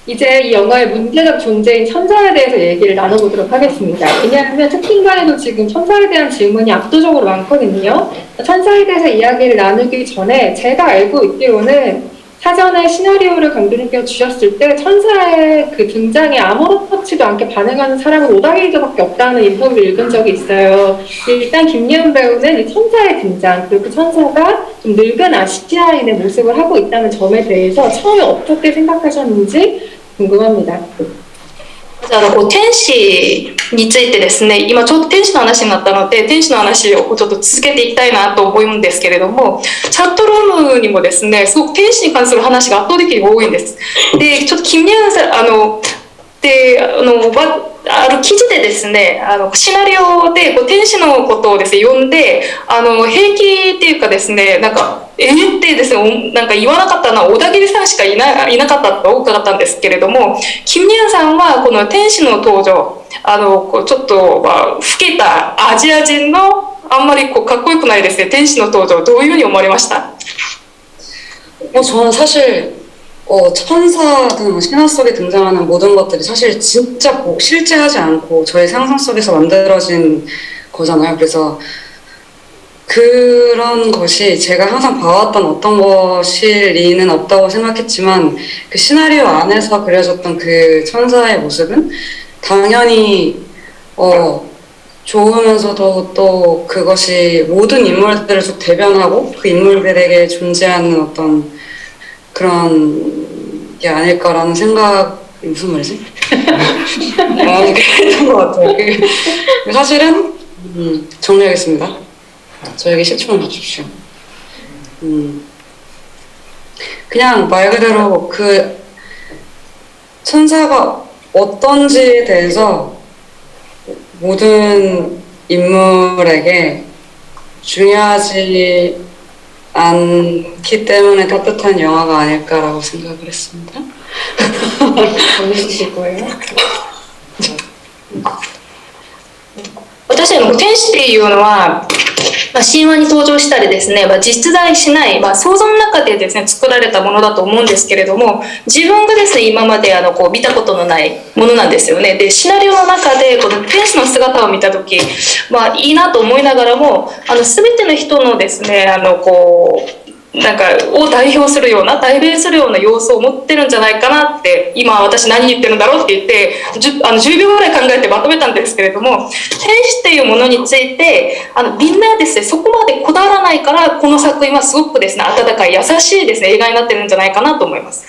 이제 이 영화의 문제적 존재인 천사에 대해서 얘기를 나눠보도록 하겠습니다. 왜냐하면 채팅방에도 지금 천사에 대한 질문이 압도적으로 많거든요. 천사에 대해서 이야기를 나누기 전에 제가 알고 있기로는 사전에 시나리오를 감독님께서 주셨을 때 천사의 그 등장에 아무렇지도 않게 반응하는 사람은 오다게이저밖에 없다는 인터뷰를 읽은 적이 있어요. 일단 김예은 배우는 이 천사의 등장, 그리고 그 천사가 좀 늙은 아시아인의 모습을 하고 있다는 점에 대해서 처음에 어떻게 생각하셨는지 궁금합니다. 天使についてですね、今ちょうど天使の話になったので、天使の話をちょっと続けていきたいなと思うんですけれども、チャットルームにもですね、すごく天使に関する話が圧倒的に多いんです。で、ちょっと金宮さん、ある記事でですね、シナリオで天使のことをですね、読んで、平気っていうかですね、なんか、ってですね、なんか言わなかったのは小田切さんしかいなかったと伺ったんですけれども、金宮さんはこの天使の登場、ちょっと、老けたアジア人のあんまりかっこよくないですね、天使の登場、どういうふうに思われました？ 저는 사실 천사든 신화 속에 등장하는 모든 것들이 사실 진짜 실제하지 않고 저의 상상 속에서 만들어진 거잖아요. 그래서 그런 것이 제가 항상 봐왔던 어떤 것일 리는 없다고 생각했지만 그 시나리오 안에서 그려졌던 그 천사의 모습은 당연히 좋으면서도 또 그것이 모든 인물들을 쭉 대변하고 그 인물들에게 존재하는 어떤 그런 게 아닐까라는 생각이 무슨 말이지? 그랬던 것 같아요. 사실은 정리하겠습니다. 저에게 10초만 주십시오. 그냥 말 그대로 그 천사가 어떤지에 대해서 모든 인물에게 중요하지 않기 때문에 따뜻한 영화가 아닐까라고 생각을 했습니다. 보내주실 거예요? 私天使っていうのは、神話に登場したりですね、実在しない、想像の中でですね作られたものだと思うんですけれども、自分がですね今まで見たことのないものなんですよね。でシナリオの中でこの天使の姿を見た時、いいなと思いながらも、全ての人のですねなんかを代表するような代弁するような要素を持ってるんじゃないかなって、今私何言ってるんだろうって言って 10秒ぐらい考えてまとめたんですけれども、天使っていうものについてみんなですねそこまでこだわらないから、この作品はすごくですね温かい優しいですね映画になってるんじゃないかなと思います。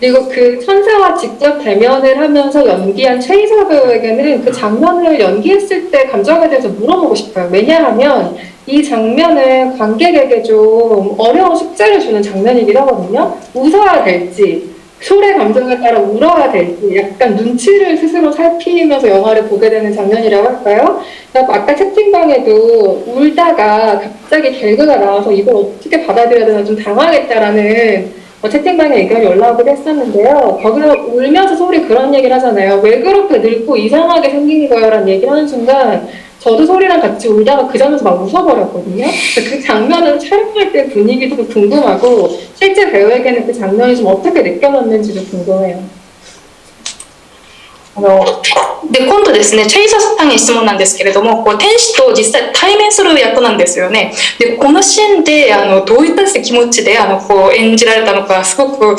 그리고 그 천사와 직접 대면을 하면서 연기한 최이서 배우에게는 그 장면을 연기했을 때 감정에 대해서 물어보고 싶어요. 왜냐하면 이 장면은 관객에게 좀 어려운 숙제를 주는 장면이기도 하거든요. 웃어야 될지, 솔의 감정에 따라 울어야 될지 약간 눈치를 스스로 살피면서 영화를 보게 되는 장면이라고 할까요? 아까 채팅방에도 울다가 갑자기 개그가 나와서 이걸 어떻게 받아들여야 되나 좀 당황했다라는 채팅방에 의견이 올라오기도 했었는데요. 거기서 울면서 소리 그런 얘기를 하잖아요. 왜 그렇게 늙고 이상하게 생긴 거야? 라는 얘기를 하는 순간 저도 소리랑 같이 울다가 그 장면에서 막 웃어버렸거든요. 그 장면을 촬영할 때 분위기도 궁금하고 실제 배우에게는 그 장면이 좀 어떻게 느껴졌는지도 궁금해요. で今度ですね、チェイサさんに質問なんですけれども、天使と実際対面する役なんですよね。でこのシーンでどういった気持ちで演じられたのかすごく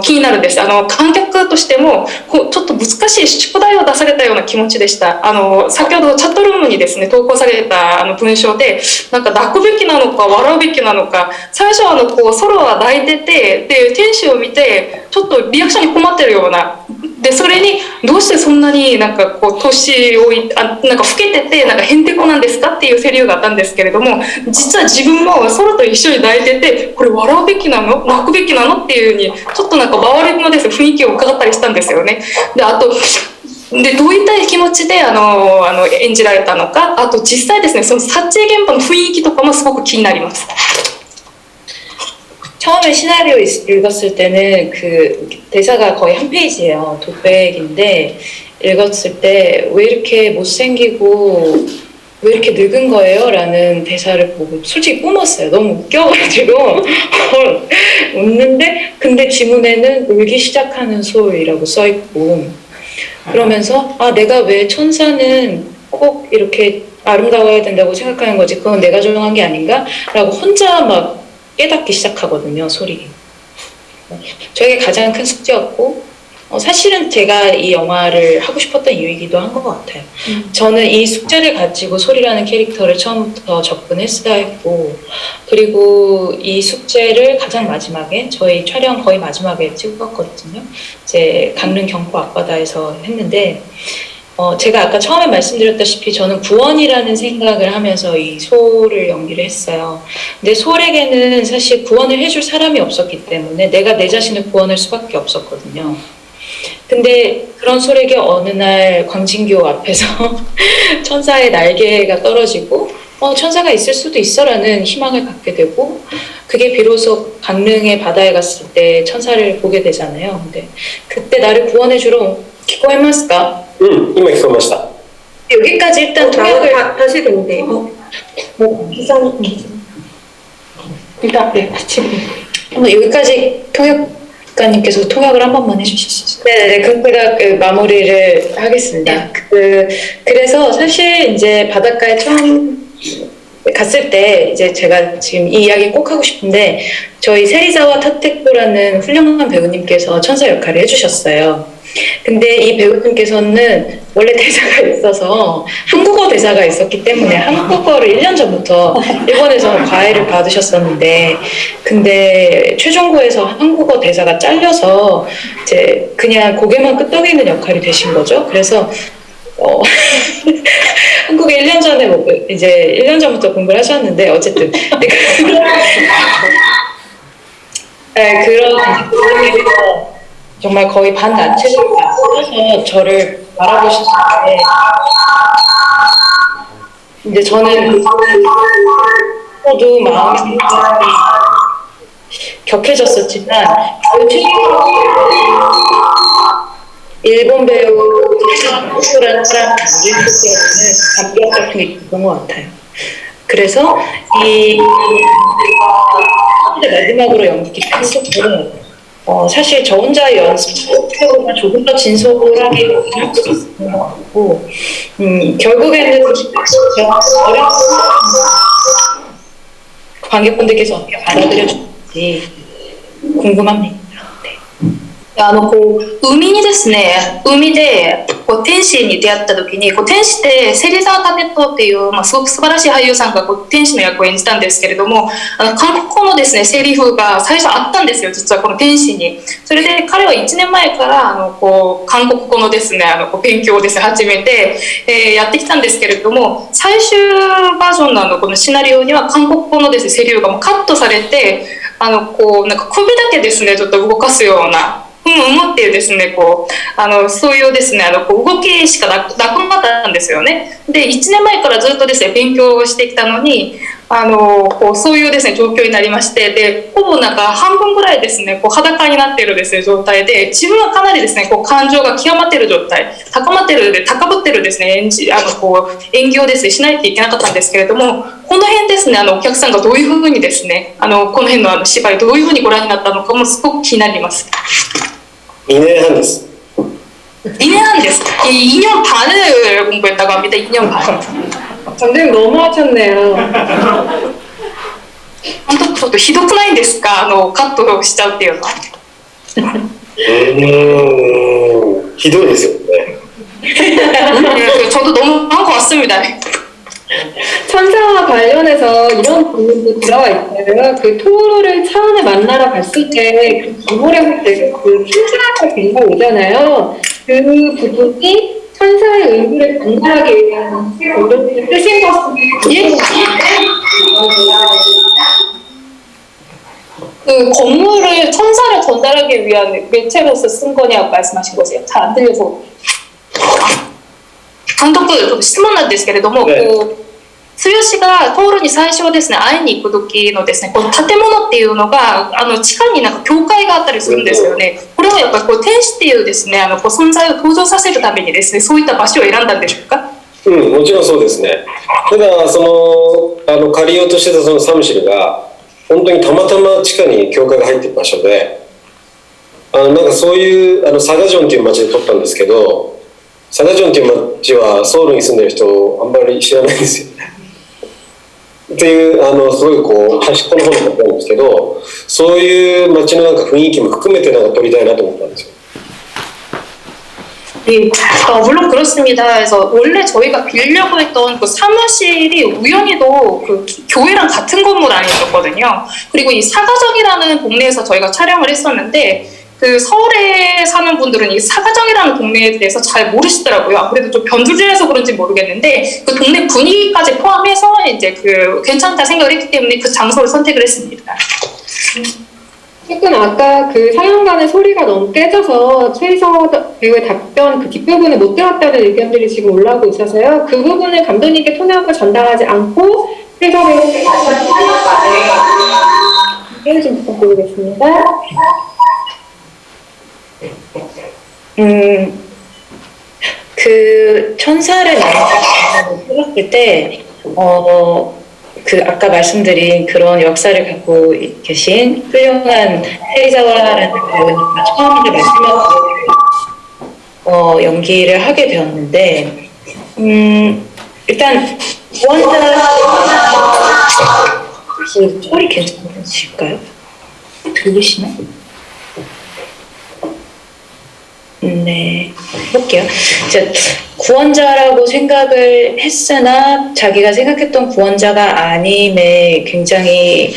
気になるんです。観客としてもちょっと難しい宿題を出されたような気持ちでした。先ほどチャットルームにですね投稿された文章で、なんか泣くべきなのか笑うべきなのか、最初はソロは抱いてて、で天使を見てちょっとリアクションに困ってるような、でそれにどうしてそんなになんか年をなんか老けててなんかへんてこなんですかっていうセリフがあったんですけれども、実は自分もソロと一緒に抱いてて、これ笑うべきなの泣くべきなのっていう風にちょっとなんか周りのですね雰囲気を伺ったりしたんですよね。であとでどういった気持ちで演じられたのか、あと実際ですねその撮影現場の雰囲気とかもすごく気になります。 처음에 시나리오 읽었을 때는 그 대사가 거의 한 페이지예요. 독백인데 읽었을 때 왜 이렇게 못생기고 왜 이렇게 늙은 거예요? 라는 대사를 보고 솔직히 뿜었어요. 너무 웃겨가지고 웃는데 근데 지문에는 울기 시작하는 소이라고 써있고, 그러면서 내가 왜 천사는 꼭 이렇게 아름다워야 된다고 생각하는 거지, 그건 내가 정한 게 아닌가? 라고 혼자 막 깨닫기 시작하거든요, 소리. 저에게 가장 큰 숙제였고, 사실은 제가 이 영화를 하고 싶었던 이유이기도 한 것 같아요. 저는 이 숙제를 가지고 소리라는 캐릭터를 처음부터 접근했어야 했고, 그리고 이 숙제를 가장 마지막에, 저희 촬영 거의 마지막에 찍었거든요. 이제 강릉 경포 앞바다에서 했는데, 제가 아까 처음에 말씀드렸다시피 저는 구원이라는 생각을 하면서 이 소를 연기를 했어요. 근데 소에게는 사실 구원을 해줄 사람이 없었기 때문에 내가 내 자신을 구원할 수밖에 없었거든요. 근데 그런 소에게 어느 날 광진교 앞에서 천사의 날개가 떨어지고 천사가 있을 수도 있어라는 희망을 갖게 되고, 그게 비로소 강릉의 바다에 갔을 때 천사를 보게 되잖아요. 근데 그때 나를 구원해주러 기꺼이마스까?今聞こえました。 여기까지 일단 통역을 다시 근데 기사님 일단 네 같이 여기까지 통역가님께서 통역을 한 번만 해주실 수 있어요? 네네, 그럼 제가 그 마무리를 하겠습니다. 그래서 사실 이제 바닷가에 처음 갔을 때 이제 제가 지금 이 이야기 꼭 하고 싶은데, 저희 세리자와 타테코라는 훌륭한 배우님께서 천사 역할을 해주셨어요. 근데 이 배우님께서는 원래 대사가 있어서 한국어 대사가 있었기 때문에 한국어를 1년 전부터 일본에서 과외를 받으셨었는데, 근데 최종고에서 한국어 대사가 잘려서 이제 그냥 고개만 끄덕이는 역할이 되신 거죠. 그래서 한국에 1년 전에 이제 1년 전부터 공부를 하셨는데, 어쨌든 그런 정말 거의 반나체를 써서 저를 바라보셨는데, 근데 저는 저도 마음이 격해졌었지만 일본 배우 라는 사람을 만들 때는 감격 같은 게 있던 것 같아요. 그래서 이 마지막으로 연기 편속으로 사실 저 혼자 연습해보면 조금 더 진솔하게 할 수 있는 것 같고, 결국에는 제가 어려운 관객분들께서 어떻게 받아들여줄지 궁금합니다. 海にですね、海で天使に出会った時に、天使って芹沢立人っていう、すごく素晴らしい俳優さんが天使の役を演じたんですけれども、韓国語のですねセリフが最初あったんですよ、実はこの天使に。それで彼は1年前から韓国語のですね勉強をですね始めて、やってきたんですけれども、最終バージョンのこのシナリオには韓国語のですねセリフがもうカットされて、なんか首だけですねちょっと動かすような。っていうですねそういうですね動きしかなくなったんですよね。で1年前からずっとですね勉強をしてきたのにそういうですね状況になりまして、でほぼなんか半分ぐらいですね裸になっているですね状態で、自分はかなりですね感情が極まっている状態、高ぶってるですね演技をですねしないといけなかったんですけれども、この辺ですねお客さんがどういうふうにですねこの辺の芝居どういうふうにご覧になったのかもすごく気になります。 2年半です。 2년 한です。 2년 반을 공부했다고 합니다. 2년 반. 감독님 너무 하셨네요. 本当ちょっとひどくないですか？カットしちゃうっていうのは。ひどいですよね。 저도 너무 한 것 같습니다. 천사와 관련해서 이런 부분도 들어와 있어요. 그 토로를 처음에 만나러 갔을 때그 기모레 할때 그 핀자가 굉장히 오잖아요. 그 부분이 천사의 의무를 전달하기 위한 언론들을 쓰신 것입니다. 그 건물을 천사를 전달하기 위한 매체로서 쓴 거냐고 말씀하신 거세요? 잘 안 들려서. 감독도質問なんですけれども、剛がトールに最初ですね会いに行く時のですねこの建物っていうのが地下になんか教会があったりするんですよね。これはやっぱり天使っていうですね存在を登場させるためにですねそういった場所を選んだんでしょうか？もちろんそうですね。ただ借りようとしてたそのサムシルが本当にたまたま地下に教会が入ってる場所で、なんかそういうサガジョンっていう町で撮ったんですけど、サガジョンっていう町はソウルに住んでる人あんまり知らないんですよね。っていうすごいこう端っこの方に撮ったんですけど、そういう街のなんか雰囲気も含めてなんか撮りたいなと思ったんですよ。 네, 물론 그렇습니다. 그래서 원래 저희가 빌려고 했던 그 사무실이 우연히도 그 교회랑 같은 건물 아니었거든요. 그리고 이 사가정이라는 동네에서 저희가 촬영을 했었는데 그 서울에 사는 분들은 이 사가정이라는 동네에 대해서 잘 모르시더라고요. 아무래도 좀 변두리라서 그런지 모르겠는데 그 동네 분위기까지 포함해서 이제 그 괜찮다 생각을 했기 때문에 그 장소를 선택을 했습니다. 조금 아까 그 사연관의 소리가 너무 깨져서 최희서 배우의 답변 그 뒷부분을 못 들었다는 의견들이 지금 올라오고 있어서요. 그 부분을 감독님께 통역을 전달하지 않고 최희서 배우의 답변을 좀 부탁드리겠습니다. 그 천사를 만났을 때, 그 아까 말씀드린 그런 역사를 갖고 계신 훌륭한 테리자와라는 배우님과 처음에 말씀하신 연기를 하게 되었는데, 일단 구원자 소리 괜찮으실까요? 들리시나요? 네, 해볼게요. 구원자라고 생각을 했으나 자기가 생각했던 구원자가 아님에 굉장히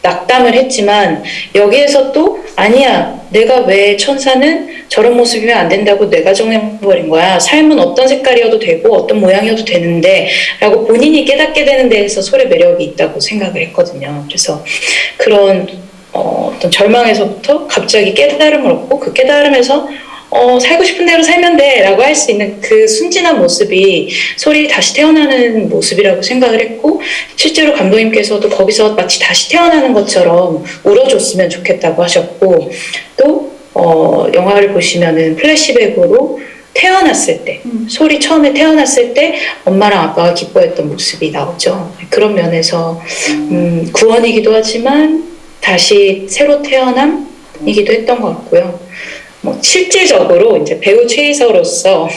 낙담을 했지만 여기에서 또 아니야, 내가 왜 천사는 저런 모습이면 안 된다고 내가 정해버린 거야. 삶은 어떤 색깔이어도 되고 어떤 모양이어도 되는데 라고 본인이 깨닫게 되는 데에서 소의 매력이 있다고 생각을 했거든요. 그래서 그런 어떤 절망에서부터 갑자기 깨달음을 얻고 그 깨달음에서 살고 싶은 대로 살면 돼 라고 할 수 있는 그 순진한 모습이 소리 다시 태어나는 모습이라고 생각을 했고 실제로 감독님께서도 거기서 마치 다시 태어나는 것처럼 울어줬으면 좋겠다고 하셨고 또 영화를 보시면은 플래시백으로 태어났을 때 소리 처음에 태어났을 때 엄마랑 아빠가 기뻐했던 모습이 나오죠. 그런 면에서 구원이기도 하지만 다시 새로 태어남이기도 했던 것 같고요. 실질적으로 이제 배우 최희서로서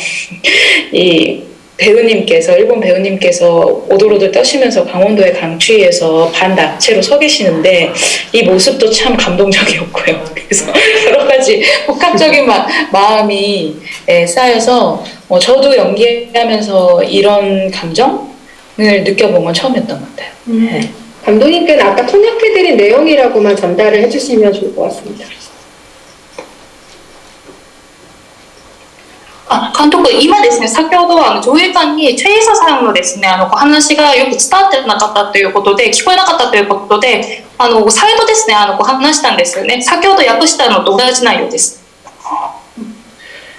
이 배우님께서 일본 배우님께서 오돌오돌 떠시면서 강원도의 강추위에서 반나체로 서 계시는데 이 모습도 참 감동적이었고요. 그래서 여러 가지 복합적인 마음이 쌓여서 저도 연기하면서 이런 감정을 느껴본 건 처음이었던 것 같아요. 네. 감독님께는 아까 통역해드린 내용이라고만 전달을 해주시면 좋을 것 같습니다. 監督、今ですね、先ほど上映館にチェイサさんのですね、お話がよく伝わってなかったということで、聞こえなかったということで、再度ですね、話したんですよね。先ほど訳したのと同じ内容です。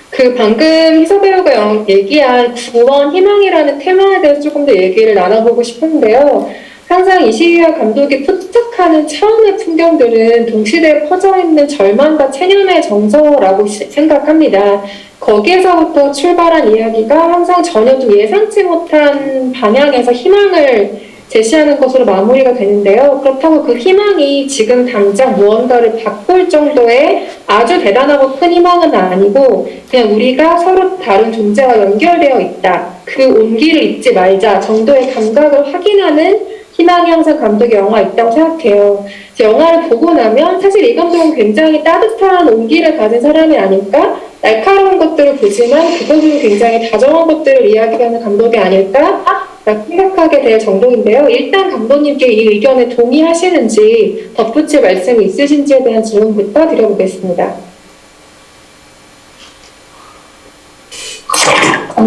그 방금 희서 배우가 얘기한 구원, 희망이라는 테마에 대해서 조금 더 얘기를 나눠보고 싶은데요. 항상 이시기야 감독이 포착하는 처음의 풍경들은 동시대에 퍼져있는 절망과 체념의 정서라고 생각합니다. 거기에서부터 출발한 이야기가 항상 전혀 좀 예상치 못한 방향에서 희망을 제시하는 것으로 마무리가 되는데요. 그렇다고 그 희망이 지금 당장 무언가를 바꿀 정도의 아주 대단하고 큰 희망은 아니고 그냥 우리가 서로 다른 존재와 연결되어 있다. 그 온기를 잊지 말자 정도의 감각을 확인하는 희망이 항상 감독의 영화에 있다고 생각해요. 영화를 보고 나면 사실 이 감독은 굉장히 따뜻한 온기를 가진 사람이 아닐까? 날카로운 것들을 보지만 그것은 굉장히 다정한 것들을 이야기하는 감독이 아닐까? 라고 생각하게 될 정도인데요. 일단 감독님께 이 의견에 동의하시는지 덧붙일 말씀이 있으신지에 대한 질문부터 드려보겠습니다.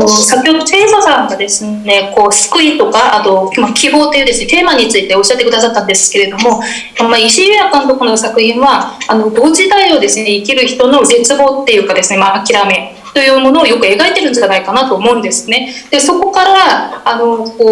先ほどチェイサさんがですね、救いとかあと、希望というですね、テーマについておっしゃってくださったんですけれども、石井裕也監督の作品は同時代をですね、生きる人の絶望っていうかですね、諦めというものをよく描いてるんじゃないかなと思うんですね。でそこから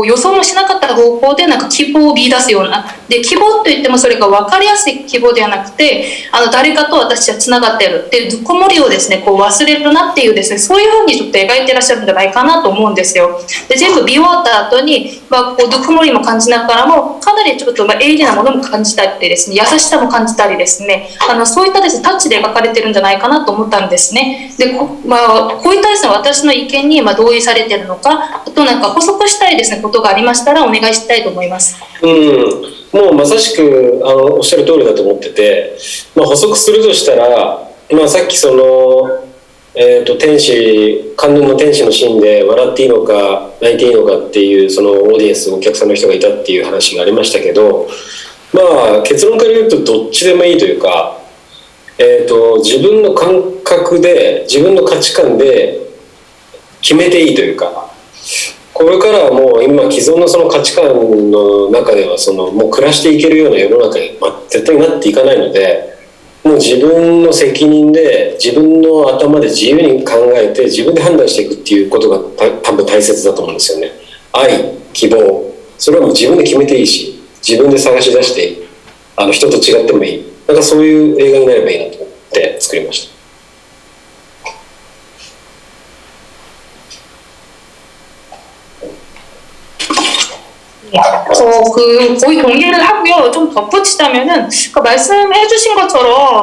予想もしなかった方向でなんか希望を見出すようなで希望といってもそれが分かりやすい希望ではなくて誰かと私はつながっているっていうぬくもりをですね忘れるなっていうですねそういうふうにちょっと描いてらっしゃるんじゃないかなと思うんですよ。で全部見終わった後に、ぬくもりも感じながらもかなりちょっと鋭利なものも感じたりですね優しさも感じたりですねそういったですねタッチで描かれてるんじゃないかなと思ったんですね。でこういったですね、私の意見に同意されているのか、あとなんか補足したいですね、ことがありましたらお願いしたいと思います。もうまさしくおっしゃる通りだと思ってて、補足するとしたら、さっきその、観音の天使のシーンで笑っていいのか泣いていいのかっていうそのオーディエンスお客さんの人がいたっていう話がありましたけど、結論から言うとどっちでもいいというか、自分の感覚で自分の価値観で決めていいというか、これからはもう今既存のその価値観の中ではもう暮らしていけるような世の中に絶対になっていかないので、もう自分の責任で自分の頭で自由に考えて自分で判断していくっていうことが多分大切だと思うんですよね。愛、希望、それはもう自分で決めていいし、自分で探し出して人と違ってもいい、なんかそういう映画になればいいなと思って作りました。거의 동의를 하고요. 좀 덧붙이자면은 말씀해주신 것처럼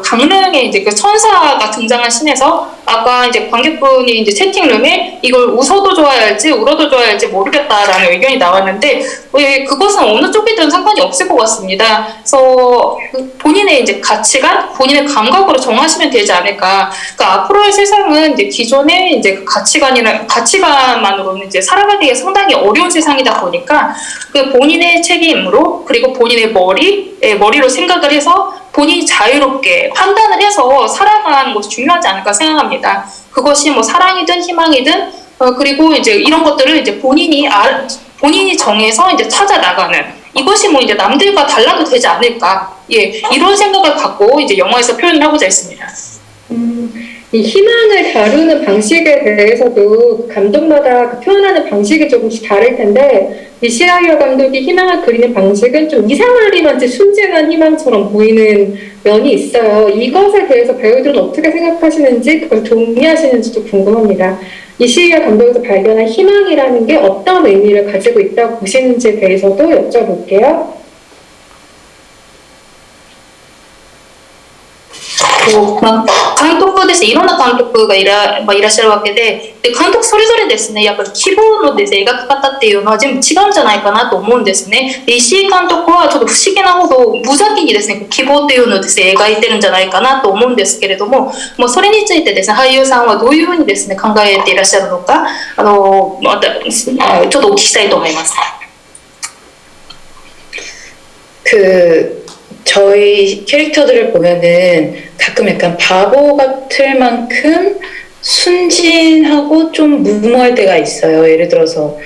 강릉에 이제 그 천사가 등장한 씬에서 아까 이제 관객분이 이제 채팅룸에 이걸 웃어도 좋아야 할지 울어도 좋아야 할지 모르겠다라는 의견이 나왔는데 그것은 어느 쪽이든 상관이 없을 것 같습니다. 그래서 본인의 이제 가치관, 본인의 감각으로 정하시면 되지 않을까. 그러니까 앞으로의 세상은 이제 기존의 이제 가치관만으로는 이제 살아가기가 상당히 어려운 세상이다 보니까 그 본인의 책임으로 그리고 본인의 머리로 생각을 해서 본인이 자유롭게 판단을 해서 살아가는 것이 중요하지 않을까 생각합니다. 그것이 뭐 사랑이든 희망이든 그리고 이제 이런 것들을 이제 본인이 정해서 이제 찾아 나가는 이것이 뭐 이제 남들과 달라도 되지 않을까. 이런 생각을 갖고 이제 영화에서 표현을 하고자 했습니다. 이 희망을 다루는 방식에 대해서도 감독마다 그 표현하는 방식이 조금씩 다를 텐데 이시하이어 감독이 희망을 그리는 방식은 좀 이상하리만치 순진한 희망처럼 보이는 면이 있어요. 이것에 대해서 배우들은 어떻게 생각하시는지 그걸 동의하시는지도 궁금합니다. 이시하이어 감독에서 발견한 희망이라는 게 어떤 의미를 가지고 있다고 보시는지에 대해서도 여쭤볼게요. 監督ですね、いろんな監督がいらっしゃるわけで、監督それぞれですね、やっぱり希望のですね、描き方っていうのは全部違うんじゃないかなと思うんですね。で石井監督はちょっと不思議なほど無邪気にですね、希望っていうのをですね、描いてるんじゃないかなと思うんですけれども、それについてですね、俳優さんはどういうふうにですね、考えていらっしゃるのか、またちょっとお聞きしたいと思います。 저희 캐릭터들을 보면은 가끔 약간 바보 같을 만큼 순진하고 좀 무모할 때가 있어요. 예를 들어서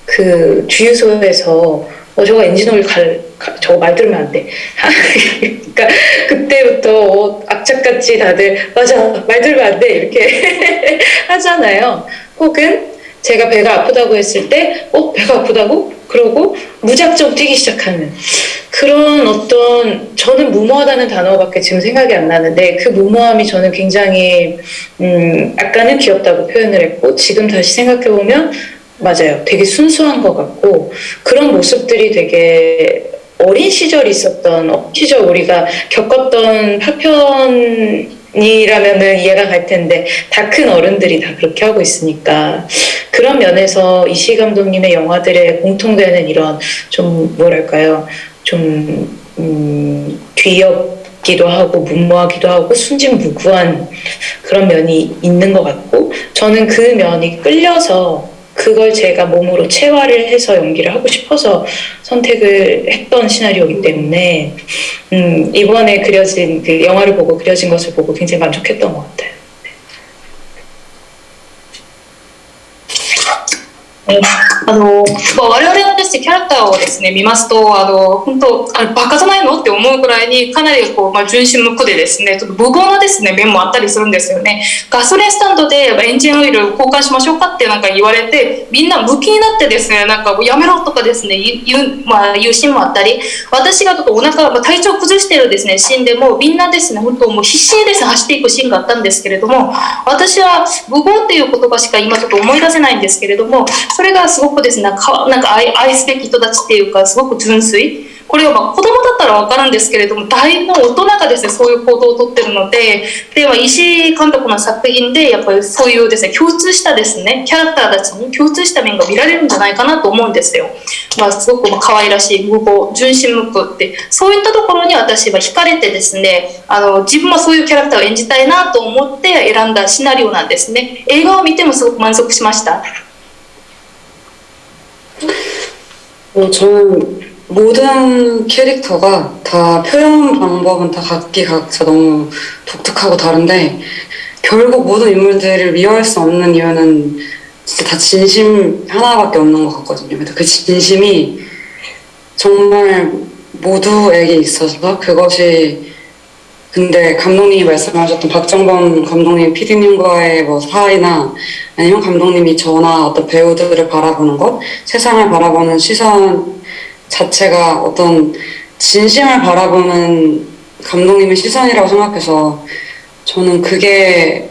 그 주유소에서 저거 엔진오일 저거 말 들으면 안 돼. 그러니까 그때부터 악착같이 다들 맞아 말 들으면 안 돼 이렇게 하잖아요. 혹은 제가 배가 아프다고 했을 때 배가 아프다고? 그러고 무작정 뛰기 시작하는 그런 어떤 저는 무모하다는 단어밖에 지금 생각이 안 나는데 그 무모함이 저는 굉장히 아까는 귀엽다고 표현을 했고 지금 다시 생각해보면 맞아요. 되게 순수한 것 같고 그런 모습들이 되게 어린 시절이 있었던 시절 우리가 겪었던 파편이라면은 이해가 갈 텐데 다 큰 어른들이 다 그렇게 하고 있으니까 그런 면에서 이시 감독님의 영화들에 공통되는 이런 좀 뭐랄까요 좀 귀엽기도 하고 무모하기도 하고 순진무구한 그런 면이 있는 것 같고 저는 그 면이 끌려서 그걸 제가 몸으로 체화를 해서 연기를 하고 싶어서 선택을 했던 시나리오이기 때문에 이번에 그려진 그 영화를 보고 그려진 것을 보고 굉장히 만족했던 것 같아요. 네. 我々のですね、キャラクターをですね、見ますと、本当、バカじゃないのって思うくらいに、かなり純真無垢でですね、ちょっと無謀なですね、面もあったりするんですよね。ガソリンスタンドでエンジンオイル交換しましょうかってなんか言われて、みんなムキになってですね、なんかやめろとかですね、言うシーンもあったり、私がちょっとお腹、体調崩してるですね、シーンでも、みんなですね、本当もう必死にですね、走っていくシーンがあったんですけれども、私は無謀っていう言葉しか今ちょっと思い出せないんですけれども、それがすごくですね、なんか愛すべき人たちっていうかすごく純粋これは子供だったら分かるんですけれども、大の大人がですねそういう行動をとってるので、石井監督の作品でやっぱりそういうですね共通したですねキャラクターたちに共通した面が見られるんじゃないかなと思うんですよ。すごく可愛らしい無謀、純真無垢って、そういったところに私は惹かれてですね、自分もそういうキャラクターを演じたいなと思って選んだシナリオなんですね。映画を見てもすごく満足しました。 저는 모든 캐릭터가 다 표현 방법은 다 각기 각자 너무 독특하고 다른데 결국 모든 인물들을 미워할 수 없는 이유는 진짜 다 진심 하나밖에 없는 것 같거든요. 근데 그 진심이 정말 모두에게 있어서 그것이 근데 감독님이 말씀하셨던 박정범 감독님, PD님과의 사이나 아니면 감독님이 저나 어떤 배우들을 바라보는 것, 세상을 바라보는 시선 자체가 어떤 진심을 바라보는 감독님의 시선이라고 생각해서 저는 그게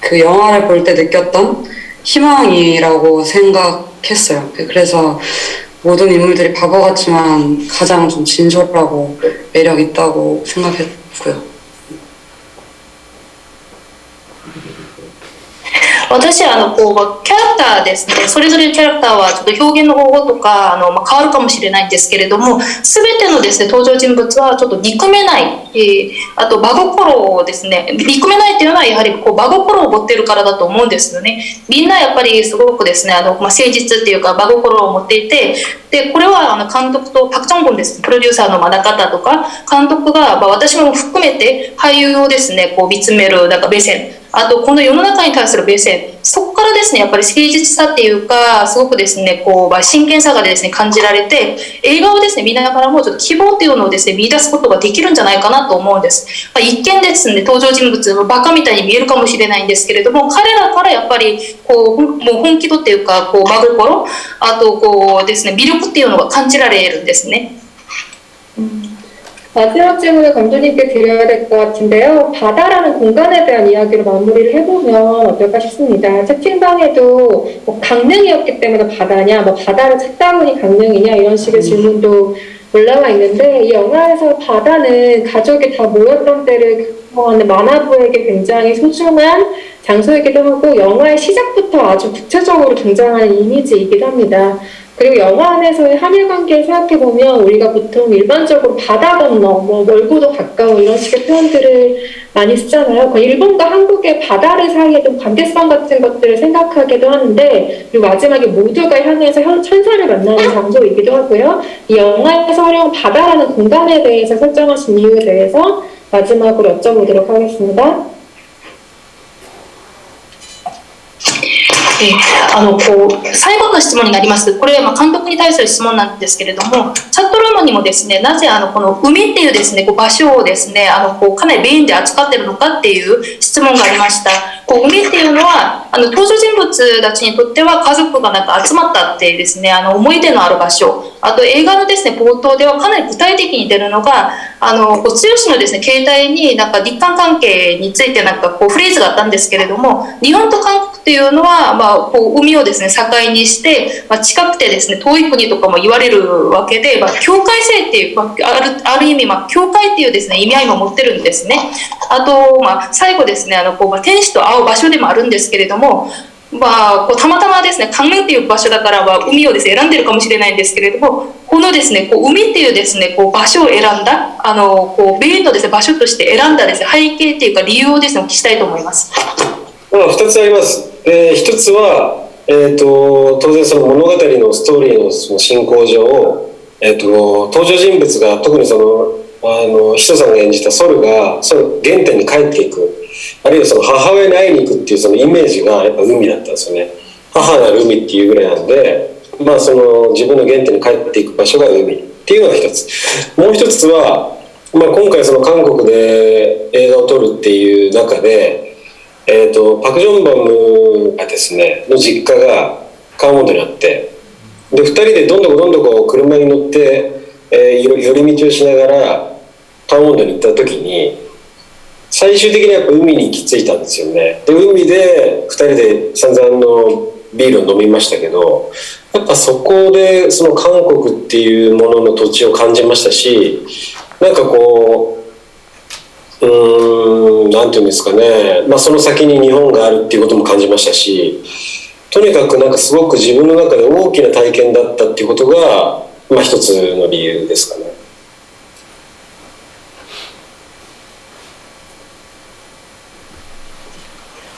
그 영화를 볼 때 느꼈던 희망이라고 생각했어요. 그래서 모든 인물들이 바보 같지만 가장 좀 진솔하고 매력 있다고 생각했고요. 私はキャラクターですね、それぞれのキャラクターはちょっと表現の方法とか変わるかもしれないんですけれども、全てのですね登場人物はちょっと憎めない、あと真心をですね、憎めないっていうのはやはり真心を持っているからだと思うんですよね。みんなやっぱりすごくですね誠実っていうか真心を持っていて、でこれは監督とパク・チョンボンです、プロデューサーの中田とか監督が、私も含めて俳優をですね見つめる目線、あとこの世の中に対する目線、そこからですねやっぱり誠実さっていうかすごくですね真剣さがですね感じられて、映画をですね見ながらもちょっと希望っていうのをですね見出すことができるんじゃないかなと思うんです。一見ですね登場人物バカみたいに見えるかもしれないんですけれども、彼らからやっぱりもう本気度っていうか真心、あとですね魅力っていうのが感じられるんですね。 마지막 질문을 감독님께 드려야 될 것 같은데요. 바다라는 공간에 대한 이야기로 마무리를 해보면 어떨까 싶습니다. 채팅방에도 강릉이었기 때문에 바다냐, 바다를 찾다 보니 강릉이냐 이런 식의 질문도 올라와 있는데, 이 영화에서 바다는 가족이 다 모였던 때를 경험하는 만화부에게 굉장히 소중한 장소이기도 하고 영화의 시작부터 아주 구체적으로 등장하는 이미지이기도 합니다. 그리고 영화 안에서의 한일 관계를 생각해보면 우리가 보통 일반적으로 바다 건너, 멀고도 가까운 이런 식의 표현들을 많이 쓰잖아요. 일본과 한국의 바다를 사이에 좀 관계성 같은 것들을 생각하기도 하는데, 그리고 마지막에 모두가 향해서 천사를 만나는 장소이기도 하고요. 이 영화에서 활용한 바다라는 공간에 대해서 설정하신 이유에 대해서 마지막으로 여쭤보도록 하겠습니다. 最後の質問になります。これは監督に対する質問なんですけれども、チャットルームにもですね、なぜこの海っていうですね場所をですねかなりメインで扱っているのかっていう質問がありました。海っていうのは登場人物たちにとっては家族が集まったっていうですね思い出のある場所、あと映画のですね冒頭ではかなり具体的に出るのが剛のですね携帯に日韓関係についてフレーズがあったんですけれども、日本と韓国っていうのは海をですね境にして、近くてですね遠い国とかも言われるわけで、境界線っていう、ある意味境界っていうですね意味合いも持ってるんですね。あと最後ですね天使と会う場所でもあるんですけれども、たまたまですね関連っていう場所だから海をですね選んでるかもしれないんですけれども、このですね海っていうですね場所を選んだメインのですね場所として選んだですね背景っていうか理由をですねお聞きしたいと思います。2つあります。1つは、当然その物語のストーリーのその進行上、登場人物が特にヒトさんが演じたソルが原点に帰っていく、あるいはその母親に会いに行くっていうそのイメージがやっぱ海だったんですよね。母なる海っていうぐらいなんで、その自分の原点に帰っていく場所が海っていうのが一つ。もう一つは、今回その韓国で映画を撮るっていう中で、パク・ジョンバムがですねの実家が川本にあって、で2人でどんどこ車に乗って、寄り道をしながら川本に行った時に最終的にやっぱ海に行き着いたんですよね。で海で2人で散々のビールを飲みましたけど、やっぱそこでその韓国っていうものの土地を感じましたし、なんかこうなんていうんですかね、その先に日本があるっていうことも感じましたし、とにかくなんかすごく自分の中で大きな体験だったっていうことが、一つの理由ですかね。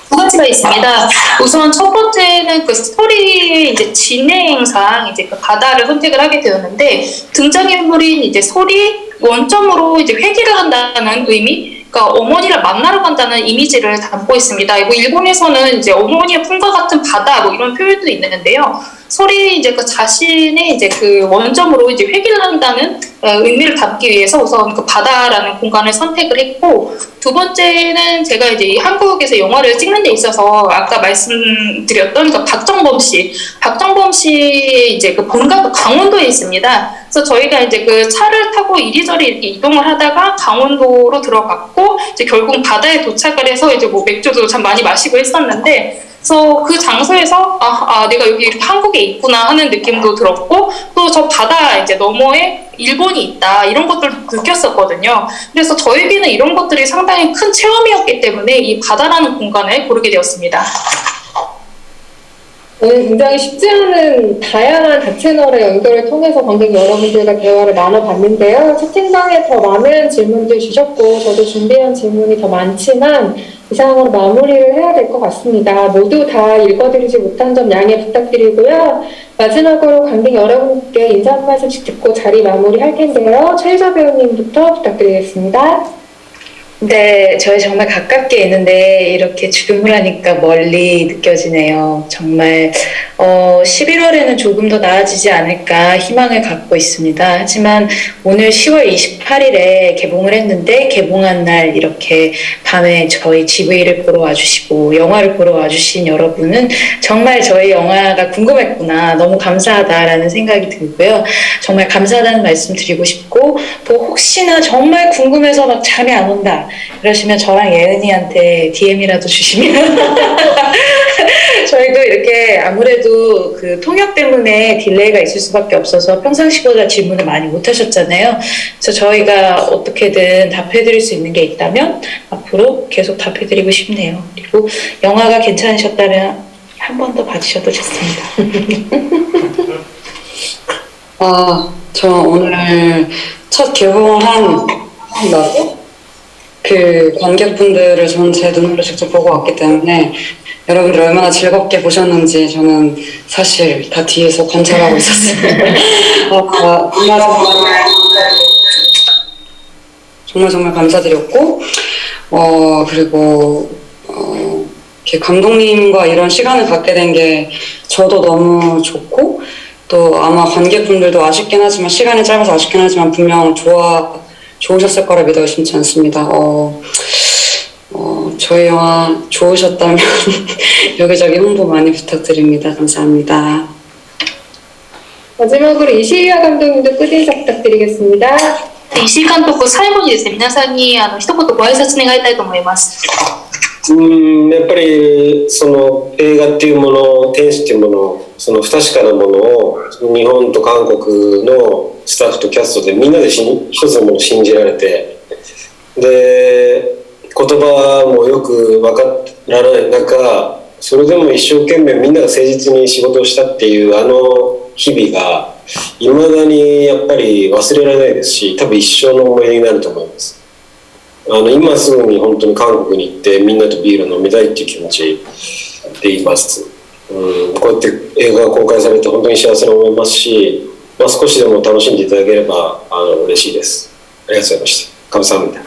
두 가지가 있습니다. 우선 첫 번째는 그 스토리의 이제 진행상 이제 그 바다를 선택을 하게 되었는데, 등장인물인 이제 솔이 원점으로 이제 회귀를 한다는 의미, 그러니까 어머니를 만나러 간다는 이미지를 담고 있습니다. 뭐 일본에서는 이제 어머니의 품과 같은 바다 뭐 이런 표현도 있는데요. 솔이 이제 그 자신의 이제 그 원점으로 이제 회귀를 한다는 의미를 담기 위해서 우선 그 바다라는 공간을 선택을 했고, 두 번째는 제가 이제 한국에서 영화를 찍는 데 있어서 아까 말씀드렸던 그 박정범 씨의 이제 그 본가가 강원도에 있습니다. 그래서 저희가 이제 그 차를 타고 이리저리 이렇게 이동을 하다가 강원도로 들어갔고, 이제 결국 바다에 도착을 해서 이제 뭐 맥주도 참 많이 마시고 했었는데, 그래서 그 장소에서 내가 여기 이렇게 한국에 있구나 하는 느낌도 들었고, 또 저 바다 이제 너머에 일본이 있다 이런 것들을 느꼈었거든요. 그래서 저에게는 이런 것들이 상당히 큰 체험이었기 때문에 이 바다라는 공간을 고르게 되었습니다. 오늘 굉장히 쉽지 않은 다양한 다채널의 연결을 통해서 관객 여러분들과 대화를 나눠봤는데요. 채팅방에 더 많은 질문들 주셨고, 저도 준비한 질문이 더 많지만 이상으로 마무리를 해야 될 것 같습니다. 모두 다 읽어드리지 못한 점 양해 부탁드리고요. 마지막으로 관객 여러분께 인사 한 말씀씩 듣고 자리 마무리할 텐데요. 최희서 배우님부터 부탁드리겠습니다. 네, 저희 정말 가깝게 있는데 이렇게 주문하니까 멀리 느껴지네요. 정말 11월에는 조금 더 나아지지 않을까 희망을 갖고 있습니다. 하지만 오늘 10월 28일에 개봉을 했는데, 개봉한 날 이렇게 밤에 저희 GV를 보러 와주시고 영화를 보러 와주신 여러분은 정말 저희 영화가 궁금했구나, 너무 감사하다라는 생각이 들고요. 정말 감사하다는 말씀 드리고 싶고, 또 혹시나 정말 궁금해서 막 잠이 안 온다 그러시면 저랑 예은이한테 DM이라도 주시면 저희도 이렇게 아무래도 그 통역 때문에 딜레이가 있을 수밖에 없어서 평상시보다 질문을 많이 못 하셨잖아요. 그래서 저희가 어떻게든 답해드릴 수 있는 게 있다면 앞으로 계속 답해드리고 싶네요. 그리고 영화가 괜찮으셨다면 한 번 더 봐주셔도 좋습니다. 저 오늘 첫 개봉한 나도 그 관객분들을 저는 제 눈으로 직접 보고 왔기 때문에 여러분들 얼마나 즐겁게 보셨는지 저는 사실 다 뒤에서 관찰하고 있었습니다. 정말 감사드렸고, 그리고 이렇게 감독님과 이런 시간을 갖게 된 게 저도 너무 좋고, 또 아마 관객분들도 아쉽긴 하지만, 시간이 짧아서 아쉽긴 하지만 분명 좋으셨을 거라 믿어 의심치 않습니다. 저희 영화 좋으셨다면 여기저기 홍보 많이 부탁드립니다. 감사합니다. 마지막으로 이시야 감독님도 끝인사 부탁드리겠습니다. 石井監督、最後にですね、皆さんに一言ご挨拶願いたいと思います。やっぱりその映画っていうもの、天使っていうもの、その不確かなものを日本と韓国のスタッフとキャストでみんなで一つのものを信じられて、で言葉もよく分からない中、それでも一生懸命みんなが誠実に仕事をしたっていう日々がいまだにやっぱり忘れられないですし、多分一生の思い出になると思います。今すぐに本当に韓国に行ってみんなとビールを飲みたいっていう気持ちでいます。こうやって映画が公開されて本当に幸せに思いますし、少しでも楽しんでいただければ嬉しいです。ありがとうございました。감사합니다.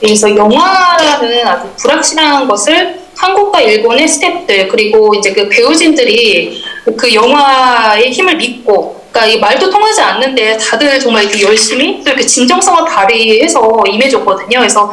그래서 영화라는 아주 불확실한 것을 한국과 일본의 스태프들, 그리고 이제 그 배우진들이 그 영화의 힘을 믿고, 그러니까 이 말도 통하지 않는데 다들 정말 이렇게 열심히 또 이렇게 진정성을 발휘해서 임해줬거든요. 그래서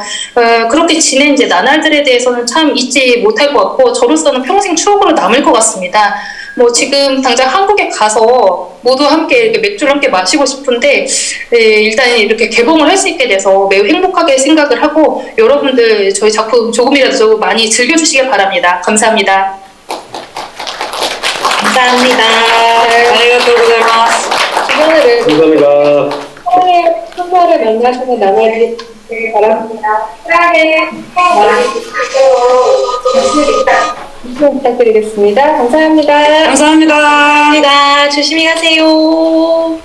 그렇게 지낸 이제 나날들에 대해서는 참 잊지 못할 것 같고, 저로서는 평생 추억으로 남을 것 같습니다. 뭐 지금 당장 한국에 가서 뭐 모두 함께 이렇게 맥주를 함께 마시고 싶은데 일단 이렇게 개봉을 할 수 있게 돼서 매우 행복하게 생각을 하고 여러분들 저희 작품 조금이라도 많이 즐겨주시길 바랍니다. 감사합니다. 감사합니다. 아리가또 고자이마스. 주변을 감사합니다. 선물을 만나시는 나머지 바랍니다. 사랑해. 부탁드리겠습니다. 감사합니다. 감사합니다. 감사합니다. 조심히 가세요.